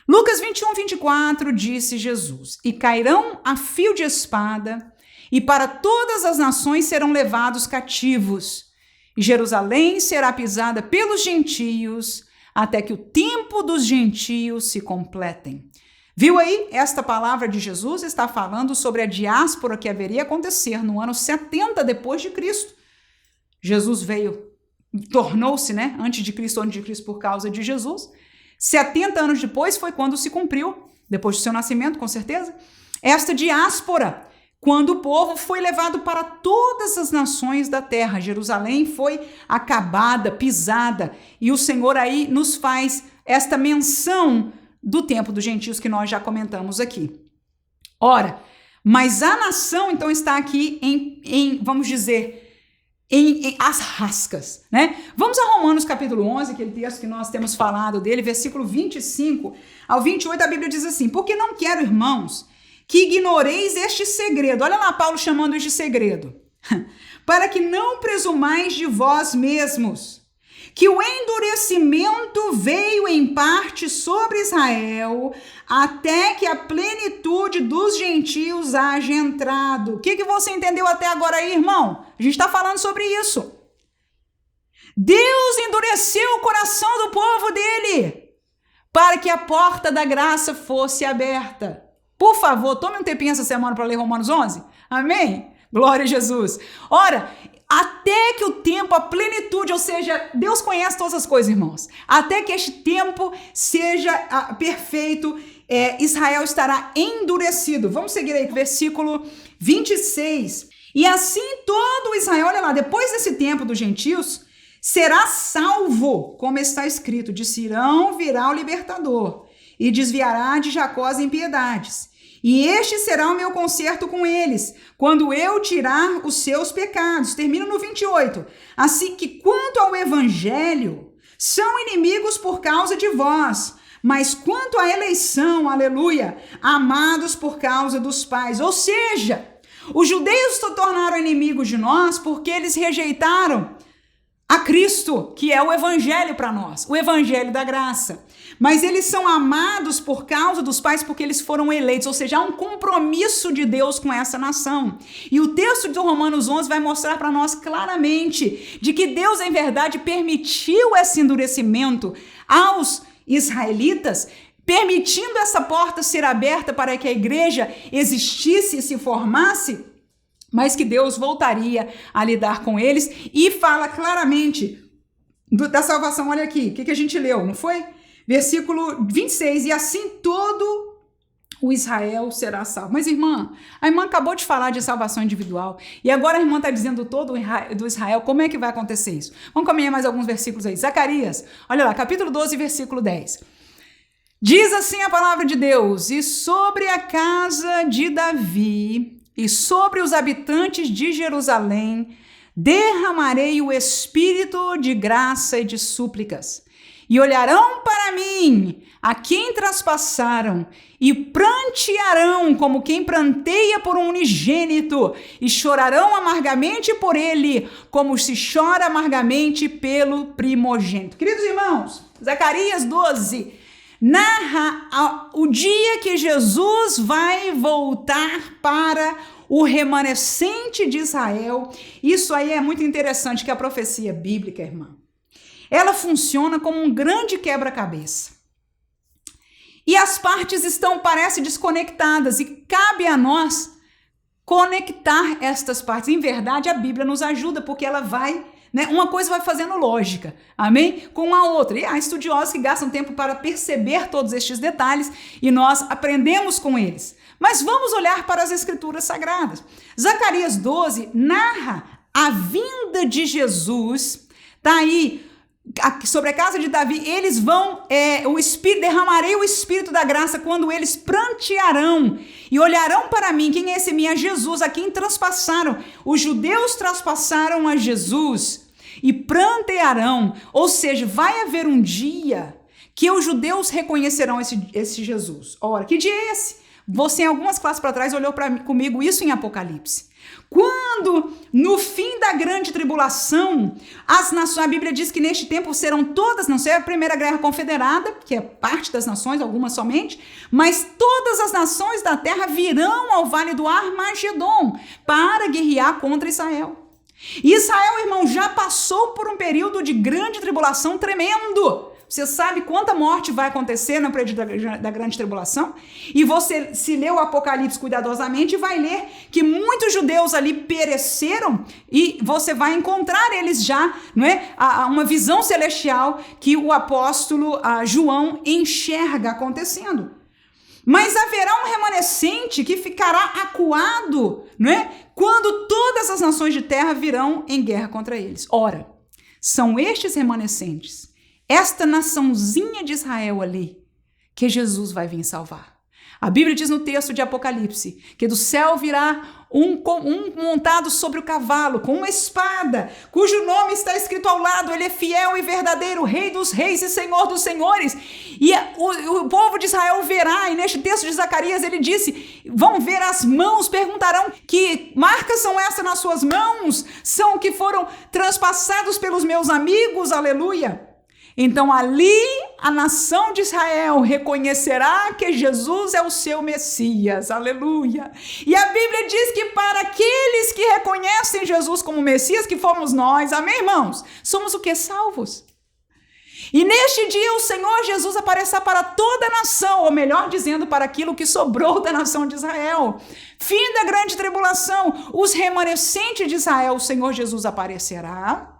Lucas 21, 24, disse Jesus, e cairão a fio de espada, e para todas as nações serão levados cativos, e Jerusalém será pisada pelos gentios, até que o tempo dos gentios se completem. Viu aí? Esta palavra de Jesus está falando sobre a diáspora que haveria acontecer no ano 70 depois de Cristo. Jesus tornou-se, antes de Cristo por causa de Jesus. 70 anos depois foi quando se cumpriu, depois do seu nascimento, com certeza, esta diáspora, quando o povo foi levado para todas as nações da terra. Jerusalém foi acabada, pisada, e o Senhor aí nos faz esta menção do tempo dos gentios que nós já comentamos aqui. Ora, mas a nação então está aqui vamos dizer, em as rascas, Vamos a Romanos capítulo 11, aquele texto que nós temos falado dele, versículo 25 ao 28, a Bíblia diz assim, porque não quero, irmãos, que ignoreis este segredo. Olha lá Paulo chamando este segredo. Para que não presumais de vós mesmos, que o endurecimento veio em parte sobre Israel, até que a plenitude dos gentios haja entrado. O que você entendeu até agora aí, irmão? A gente está falando sobre isso. Deus endureceu o coração do povo dele, para que a porta da graça fosse aberta. Por favor, tome um tempinho essa semana para ler Romanos 11. Amém? Glória a Jesus. Ora, até que o tempo, a plenitude, ou seja, Deus conhece todas as coisas, irmãos. Até que este tempo seja perfeito, Israel estará endurecido. Vamos seguir aí, versículo 26. E assim todo Israel, olha lá, depois desse tempo dos gentios, será salvo, como está escrito, de Sirão virá o libertador, e desviará de Jacó as impiedades. E este será o meu concerto com eles, quando eu tirar os seus pecados. Termino no 28. Assim que quanto ao evangelho, são inimigos por causa de vós, mas quanto à eleição, aleluia, amados por causa dos pais. Ou seja, os judeus se tornaram inimigos de nós porque eles rejeitaram a Cristo, que é o evangelho para nós, o evangelho da graça. Mas eles são amados por causa dos pais porque eles foram eleitos, ou seja, há um compromisso de Deus com essa nação. E o texto de Romanos 11 vai mostrar para nós claramente de que Deus, em verdade, permitiu esse endurecimento aos israelitas, permitindo essa porta ser aberta para que a igreja existisse e se formasse, mas que Deus voltaria a lidar com eles e fala claramente da salvação. Olha aqui, o que a gente leu, não foi? Versículo 26, e assim todo o Israel será salvo. Mas irmã, a irmã acabou de falar de salvação individual e agora a irmã está dizendo todo do Israel. Como é que vai acontecer isso? Vamos caminhar mais alguns versículos aí. Zacarias, olha lá, capítulo 12, versículo 10. Diz assim a palavra de Deus, e sobre a casa de Davi e sobre os habitantes de Jerusalém derramarei o espírito de graça e de súplicas. E olharão para mim, a quem traspassaram, e prantearão como quem pranteia por um unigênito, e chorarão amargamente por ele, como se chora amargamente pelo primogênito. Queridos irmãos, Zacarias 12 narra o dia que Jesus vai voltar para o remanescente de Israel. Isso aí é muito interessante, que a profecia bíblica, irmã, ela funciona como um grande quebra-cabeça. E as partes parece desconectadas, e cabe a nós conectar estas partes. Em verdade, a Bíblia nos ajuda, porque ela vai, né, uma coisa vai fazendo lógica, amém? Com a outra. E há estudiosos que gastam tempo para perceber todos estes detalhes e nós aprendemos com eles. Mas vamos olhar para as Escrituras Sagradas. Zacarias 12 narra a vinda de Jesus, tá aí, sobre a casa de Davi, eles vão, derramarei o Espírito da graça quando eles prantearão e olharão para mim. Quem é esse mim? É Jesus, a quem transpassaram. Os judeus transpassaram a Jesus e prantearão. Ou seja, vai haver um dia que os judeus reconhecerão esse Jesus. Ora, que dia é esse? Você, em algumas classes para trás, olhou comigo isso em Apocalipse. Quando, no fim da grande tribulação, as nações, a Bíblia diz que neste tempo serão todas, não sei, a primeira guerra confederada, que é parte das nações, algumas somente, mas todas as nações da terra virão ao vale do Armagedon para guerrear contra Israel. E Israel, irmão, já passou por um período de grande tribulação tremendo. Você sabe quanta morte vai acontecer no período da grande tribulação? E você, se lê o Apocalipse cuidadosamente, vai ler que muitos judeus ali pereceram e você vai encontrar eles já, não é? Uma visão celestial que o apóstolo João enxerga acontecendo. Mas haverá um remanescente que ficará acuado, não é? Quando todas as nações de terra virão em guerra contra eles. Ora, são estes remanescentes, esta naçãozinha de Israel ali, que Jesus vai vir salvar. A Bíblia diz no texto de Apocalipse que do céu virá um montado sobre o cavalo, com uma espada, cujo nome está escrito ao lado. Ele é fiel e verdadeiro, Rei dos reis e Senhor dos senhores. E o povo de Israel verá, e neste texto de Zacarias ele disse, vão ver as mãos, perguntarão que marcas são essas nas suas mãos? São que foram transpassados pelos meus amigos, aleluia. Então ali a nação de Israel reconhecerá que Jesus é o seu Messias, aleluia. E a Bíblia diz que para aqueles que reconhecem Jesus como Messias, que fomos nós, amém, irmãos? Somos o que? Salvos. E neste dia o Senhor Jesus aparecerá para toda a nação, ou melhor dizendo, para aquilo que sobrou da nação de Israel. Fim da grande tribulação, os remanescentes de Israel, o Senhor Jesus aparecerá.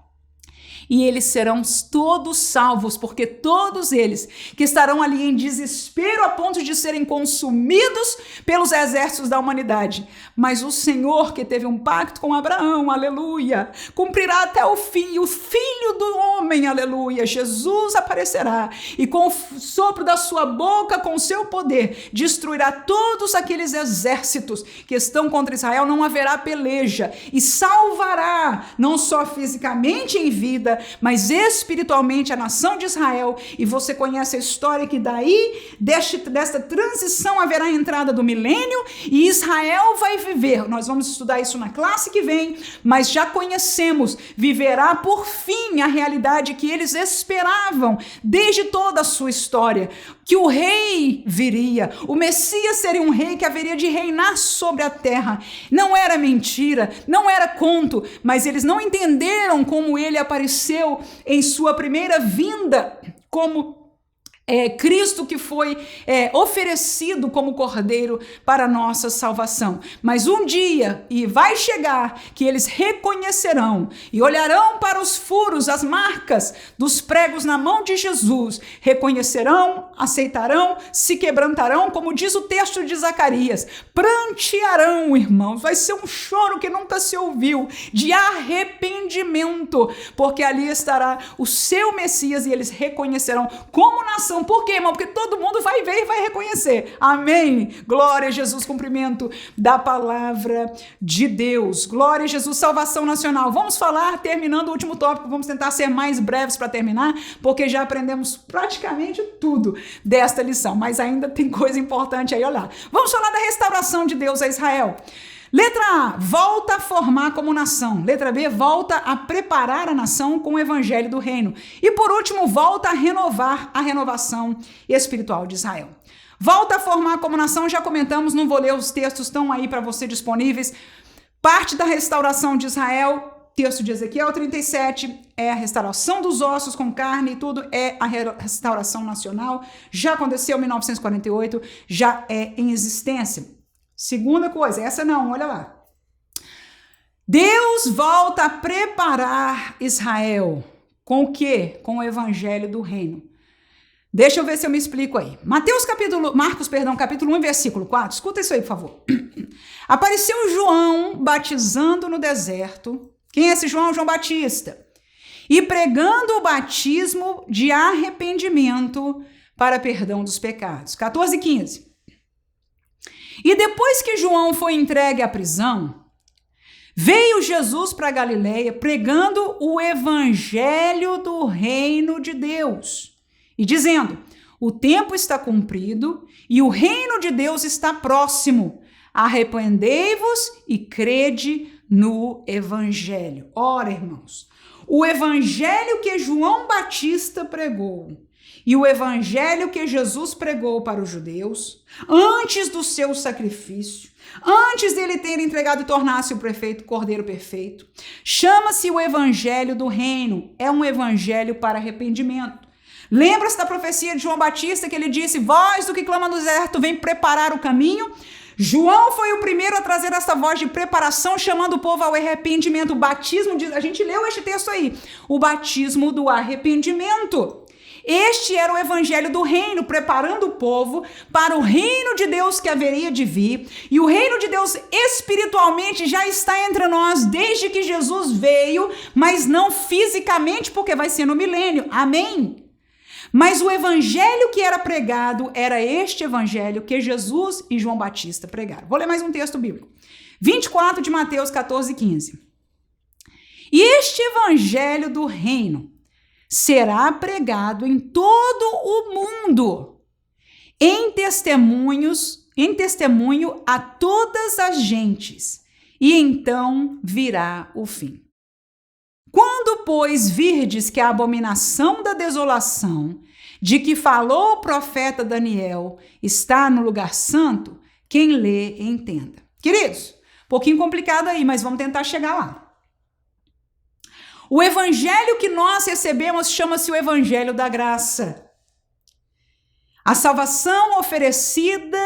E eles serão todos salvos, porque todos eles que estarão ali em desespero a ponto de serem consumidos pelos exércitos da humanidade. Mas o Senhor, que teve um pacto com Abraão, aleluia, cumprirá até o fim. O Filho do homem, aleluia, Jesus aparecerá e com o sopro da sua boca, com o seu poder, destruirá todos aqueles exércitos que estão contra Israel. Não haverá peleja e salvará, não só fisicamente em vida, mas espiritualmente a nação de Israel. E você conhece a história que daí, desta transição, haverá a entrada do milênio e Israel vai viver. Nós vamos estudar isso na classe que vem, mas já conhecemos, viverá por fim a realidade que eles esperavam desde toda a sua história, que o rei viria, o Messias seria um rei que haveria de reinar sobre a terra. Não era mentira, não era conto, mas eles não entenderam como ele apareceu em sua primeira vinda como Cristo que foi oferecido como cordeiro para a nossa salvação. Mas um dia, e vai chegar, que eles reconhecerão e olharão para os furos, as marcas dos pregos na mão de Jesus, reconhecerão, aceitarão, se quebrantarão, como diz o texto de Zacarias, prantearão, irmãos, vai ser um choro que nunca se ouviu, de arrependimento, porque ali estará o seu Messias e eles reconhecerão como nação. Por quê, irmão? Porque todo mundo vai ver e vai reconhecer. Amém. Glória a Jesus, cumprimento da palavra de Deus. Glória a Jesus, salvação nacional. Vamos falar, terminando o último tópico, vamos tentar ser mais breves para terminar, porque já aprendemos praticamente tudo desta lição, mas ainda tem coisa importante aí, olha lá. Vamos falar da restauração de Deus a Israel. Letra A, volta a formar como nação. Letra B, volta a preparar a nação com o evangelho do reino. E por último, volta a renovar a renovação espiritual de Israel. Volta a formar como nação, já comentamos, não vou ler os textos, estão aí para você disponíveis. Parte da restauração de Israel, texto de Ezequiel 37, é a restauração dos ossos com carne e tudo, é a restauração nacional. Já aconteceu em 1948, já é em existência. Segunda coisa, essa não, olha lá. Deus volta a preparar Israel com o quê? Com o evangelho do reino. Deixa eu ver se eu me explico aí. Marcos, capítulo 1, versículo 4. Escuta isso aí, por favor. Apareceu João batizando no deserto. Quem é esse João? João Batista. E pregando o batismo de arrependimento para perdão dos pecados. 14 e 15. E depois que João foi entregue à prisão, veio Jesus para Galileia pregando o evangelho do reino de Deus e dizendo: o tempo está cumprido e o reino de Deus está próximo. Arrependei-vos e crede no evangelho. Ora, irmãos, o evangelho que João Batista pregou e o evangelho que Jesus pregou para os judeus, antes do seu sacrifício, antes dele ter entregado e tornar-se o cordeiro perfeito, chama-se o evangelho do reino. É um evangelho para arrependimento. Lembra-se da profecia de João Batista que ele disse: voz do que clama no deserto, vem preparar o caminho? João foi o primeiro a trazer essa voz de preparação, chamando o povo ao arrependimento. O batismo, a gente leu este texto aí, o batismo do arrependimento. Este era o evangelho do reino, preparando o povo para o reino de Deus que haveria de vir. E o reino de Deus espiritualmente já está entre nós desde que Jesus veio, mas não fisicamente, porque vai ser no milênio. Amém? Mas o evangelho que era pregado era este evangelho que Jesus e João Batista pregaram. Vou ler mais um texto bíblico. 24 de Mateus 14, 15. E este evangelho do reino será pregado em todo o mundo, em testemunho a todas as gentes, e então virá o fim. Quando, pois, virdes que a abominação da desolação, de que falou o profeta Daniel, está no lugar santo, quem lê, entenda. Queridos, um pouquinho complicado aí, mas vamos tentar chegar lá. O evangelho que nós recebemos chama-se o evangelho da graça. A salvação oferecida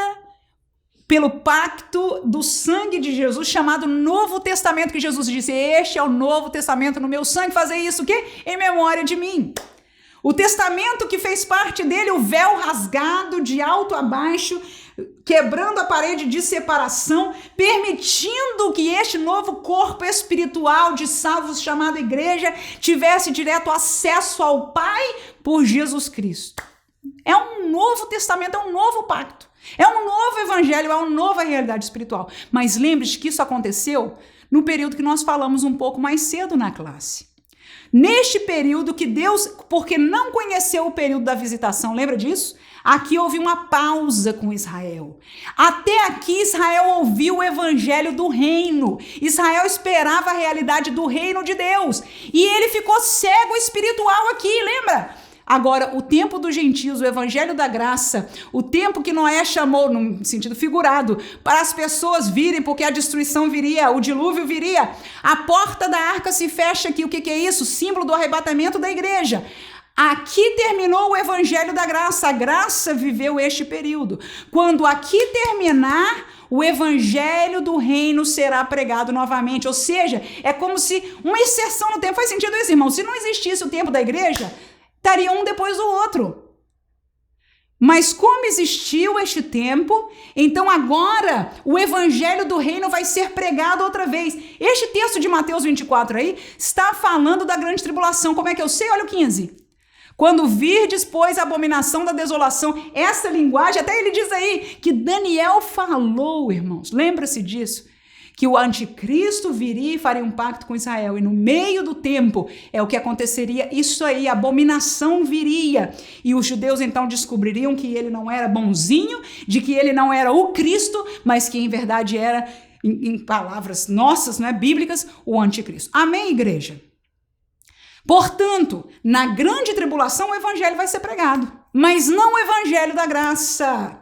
pelo pacto do sangue de Jesus, chamado Novo Testamento, que Jesus disse: este é o Novo Testamento no meu sangue, fazer isso o quê? Em memória de mim. O testamento que fez parte dele, o véu rasgado de alto a baixo, quebrando a parede de separação, permitindo que este novo corpo espiritual de salvos chamado igreja tivesse direto acesso ao Pai por Jesus Cristo. É um novo testamento, é um novo pacto, é um novo evangelho, é uma nova realidade espiritual. Mas lembre-se que isso aconteceu no período que nós falamos um pouco mais cedo na classe. Neste período que Deus, porque não conheceu o período da visitação, lembra disso? Aqui houve uma pausa com Israel. Até aqui Israel ouviu o evangelho do reino. Israel esperava a realidade do reino de Deus. E ele ficou cego espiritual aqui, lembra? Agora, o tempo dos gentios, o evangelho da graça, o tempo que Noé chamou, no sentido figurado, para as pessoas virem, porque a destruição viria, o dilúvio viria. A porta da arca se fecha aqui. O que é isso? Símbolo do arrebatamento da igreja. Aqui terminou o evangelho da graça. A graça viveu este período. Quando aqui terminar, o evangelho do reino será pregado novamente. Ou seja, é como se uma inserção no tempo. Faz sentido isso, irmão? Se não existisse o tempo da igreja, estaria um depois do outro. Mas como existiu este tempo, então agora o evangelho do reino vai ser pregado outra vez. Este texto de Mateus 24 aí está falando da grande tribulação. Como é que eu sei? Olha o 15. Quando virdes, pois, a abominação da desolação. Essa linguagem, até ele diz aí, que Daniel falou, irmãos. Lembra-se disso? Que o anticristo viria e faria um pacto com Israel. E no meio do tempo é o que aconteceria isso aí, a abominação viria. E os judeus então descobririam que ele não era bonzinho, de que ele não era o Cristo, mas que em verdade era, em palavras nossas, né, bíblicas, o anticristo. Amém, igreja? Portanto, na grande tribulação o evangelho vai ser pregado, mas não o evangelho da graça.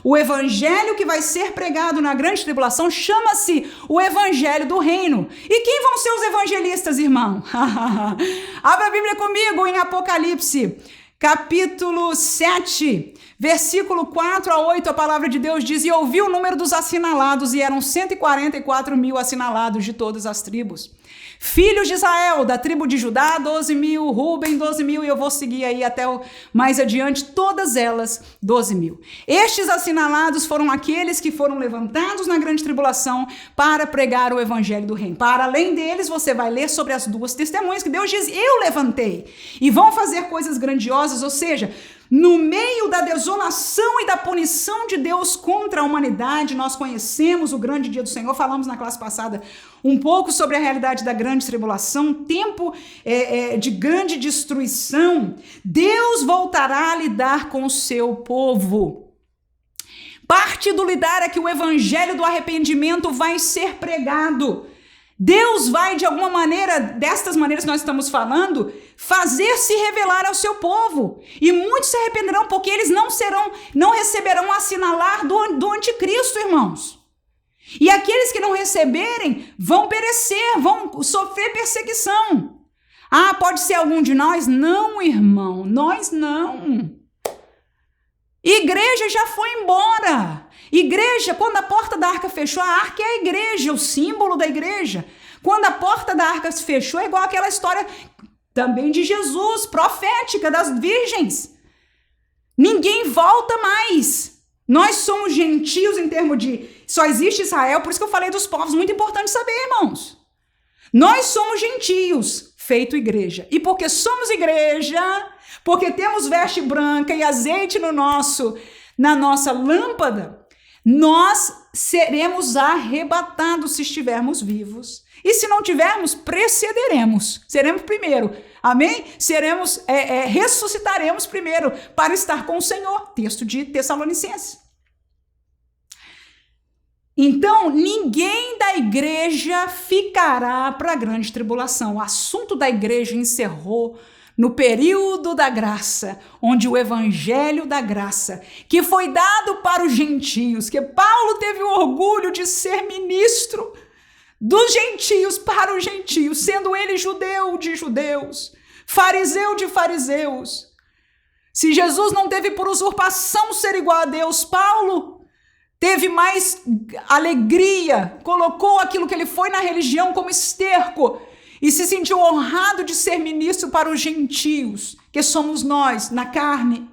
O evangelho que vai ser pregado na grande tribulação chama-se o evangelho do reino. E quem vão ser os evangelistas, irmão? Abra a Bíblia comigo em Apocalipse, capítulo 7, versículo 4 a 8, a palavra de Deus diz: e ouvi o número dos assinalados, e eram 144 mil assinalados de todas as tribos. Filhos de Israel, da tribo de Judá, 12 mil, Ruben, 12 mil, e eu vou seguir aí até mais adiante, todas elas, 12 mil. Estes assinalados foram aqueles que foram levantados na grande tribulação para pregar o evangelho do reino. Para além deles, você vai ler sobre as duas testemunhas que Deus diz: eu levantei, e vão fazer coisas grandiosas, ou seja, no meio da desolação e da punição de Deus contra a humanidade, nós conhecemos o grande dia do Senhor, falamos na classe passada um pouco sobre a realidade da grande tribulação, tempo de grande destruição. Deus voltará a lidar com o seu povo. Parte do lidar é que o evangelho do arrependimento vai ser pregado. Deus vai, de alguma maneira, destas maneiras que nós estamos falando, fazer-se revelar ao seu povo. E muitos se arrependerão, porque eles não receberão o assinalar do anticristo, irmãos. E aqueles que não receberem vão perecer, vão sofrer perseguição. Ah, pode ser algum de nós? Não, irmão, nós não. Igreja já foi embora. Igreja, quando a porta da arca fechou, a arca é a igreja, o símbolo da igreja. Quando a porta da arca se fechou, é igual aquela história também de Jesus, profética, das virgens. Ninguém volta mais. Nós somos gentios em termos de... Só existe Israel, por isso que eu falei dos povos, muito importante saber, irmãos. Nós somos gentios, feito igreja. E porque somos igreja, porque temos veste branca e azeite na nossa lâmpada, nós seremos arrebatados se estivermos vivos. E se não tivermos, precederemos. Seremos primeiro. Amém? Ressuscitaremos primeiro para estar com o Senhor. Texto de Tessalonicenses. Então, ninguém da igreja ficará para a grande tribulação. O assunto da igreja encerrou no período da graça, onde o evangelho da graça, que foi dado para os gentios, que Paulo teve o orgulho de ser ministro dos gentios para os gentios, sendo ele judeu de judeus, fariseu de fariseus. Se Jesus não teve por usurpação ser igual a Deus, Paulo teve mais alegria, colocou aquilo que ele foi na religião como esterco, e se sentiu honrado de ser ministro para os gentios, que somos nós, na carne.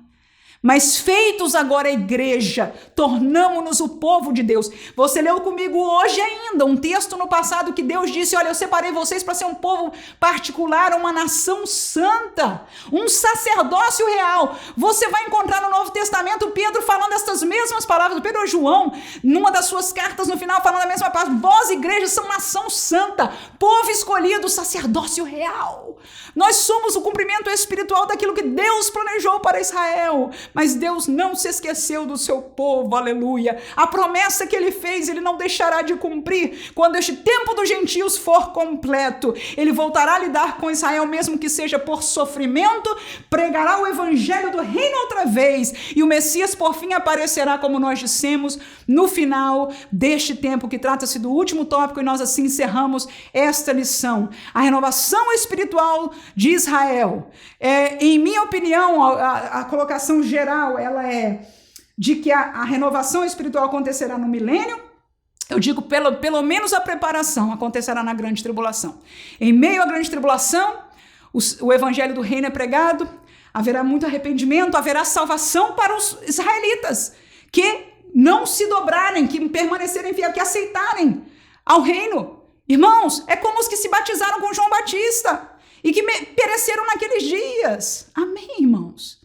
Mas feitos agora a igreja, tornamo-nos o povo de Deus. Você leu comigo hoje ainda um texto no passado que Deus disse: olha, eu separei vocês para ser um povo particular, uma nação santa, um sacerdócio real. Você vai encontrar no Novo Testamento Pedro falando estas mesmas palavras, Pedro ou João, numa das suas cartas no final, falando a mesma palavra: vós, igreja, são nação santa, povo escolhido, sacerdócio real. Nós somos o cumprimento espiritual daquilo que Deus planejou para Israel. Mas Deus não se esqueceu do seu povo, aleluia. A promessa que ele fez, ele não deixará de cumprir. Quando este tempo dos gentios for completo, ele voltará a lidar com Israel, mesmo que seja por sofrimento, pregará o evangelho do reino outra vez, e o Messias por fim aparecerá, como nós dissemos, no final deste tempo, que trata-se do último tópico, e nós assim encerramos esta lição. A renovação espiritual de Israel. Em minha opinião, a colocação geral, ela é de que a renovação espiritual acontecerá no milênio. Eu digo, pelo menos a preparação acontecerá na grande tribulação. Em meio à grande tribulação, o evangelho do reino é pregado, haverá muito arrependimento, haverá salvação para os israelitas, que não se dobrarem, que permanecerem fiéis, que aceitarem ao reino. Irmãos, é como os que se batizaram com João Batista e que pereceram naqueles dias. Amém, irmãos?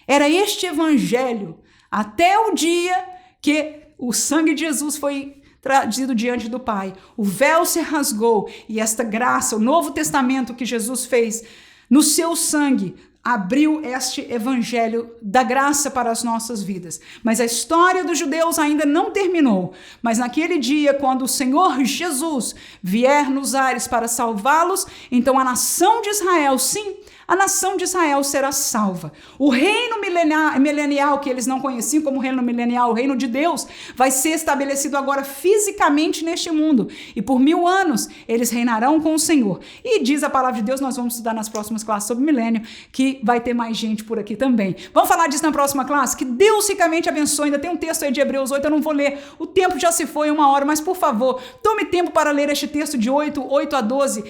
Era este evangelho até o dia que o sangue de Jesus foi trazido diante do Pai. O véu se rasgou e esta graça, o Novo Testamento que Jesus fez no seu sangue, abriu este evangelho da graça para as nossas vidas. Mas a história dos judeus ainda não terminou. Mas naquele dia, quando o Senhor Jesus vier nos ares para salvá-los, então a nação de Israel, sim, a nação de Israel será salva. O reino milenial, que eles não conheciam como reino milenial, o reino de Deus, vai ser estabelecido agora fisicamente neste mundo. E por 1000 anos eles reinarão com o Senhor. E diz a palavra de Deus, nós vamos estudar nas próximas classes sobre o milênio, que e vai ter mais gente por aqui também. Vamos falar disso na próxima classe? Que Deus ricamente abençoe. Ainda tem um texto aí de Hebreus 8, eu não vou ler. O tempo já se foi, 1 hora, mas por favor, tome tempo para ler este texto de 8 a 12.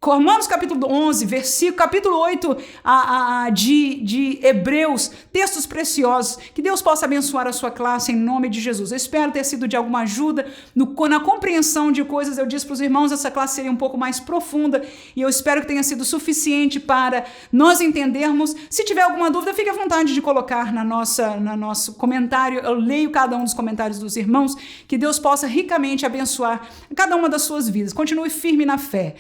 Romanos capítulo 11, versículo, capítulo 8 de Hebreus, textos preciosos, que Deus possa abençoar a sua classe em nome de Jesus. Eu espero ter sido de alguma ajuda na compreensão de coisas. Eu disse para os irmãos, essa classe seria um pouco mais profunda e eu espero que tenha sido suficiente para nós entendermos. Se tiver alguma dúvida, fique à vontade de colocar no nosso comentário. Eu leio cada um dos comentários dos irmãos, que Deus possa ricamente abençoar cada uma das suas vidas. Continue firme na fé.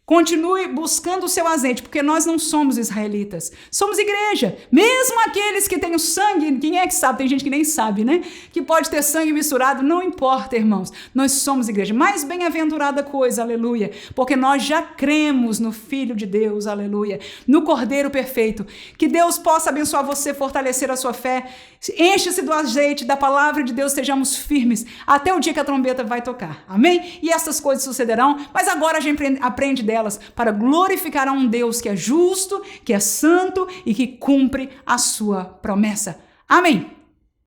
Continue buscando o seu azeite, porque nós não somos israelitas, somos igreja. Mesmo aqueles que têm o sangue, quem é que sabe? Tem gente que nem sabe, né? Que pode ter sangue misturado, não importa, irmãos. Nós somos igreja. Mais bem-aventurada coisa, aleluia, porque nós já cremos no Filho de Deus, aleluia, no Cordeiro perfeito. Que Deus possa abençoar você, fortalecer a sua fé. Enche-se do azeite, da palavra de Deus, estejamos firmes até o dia que a trombeta vai tocar. Amém? E essas coisas sucederão, mas agora a gente aprende delas para glorificar a um Deus que é justo, que é santo e que cumpre a sua promessa. Amém?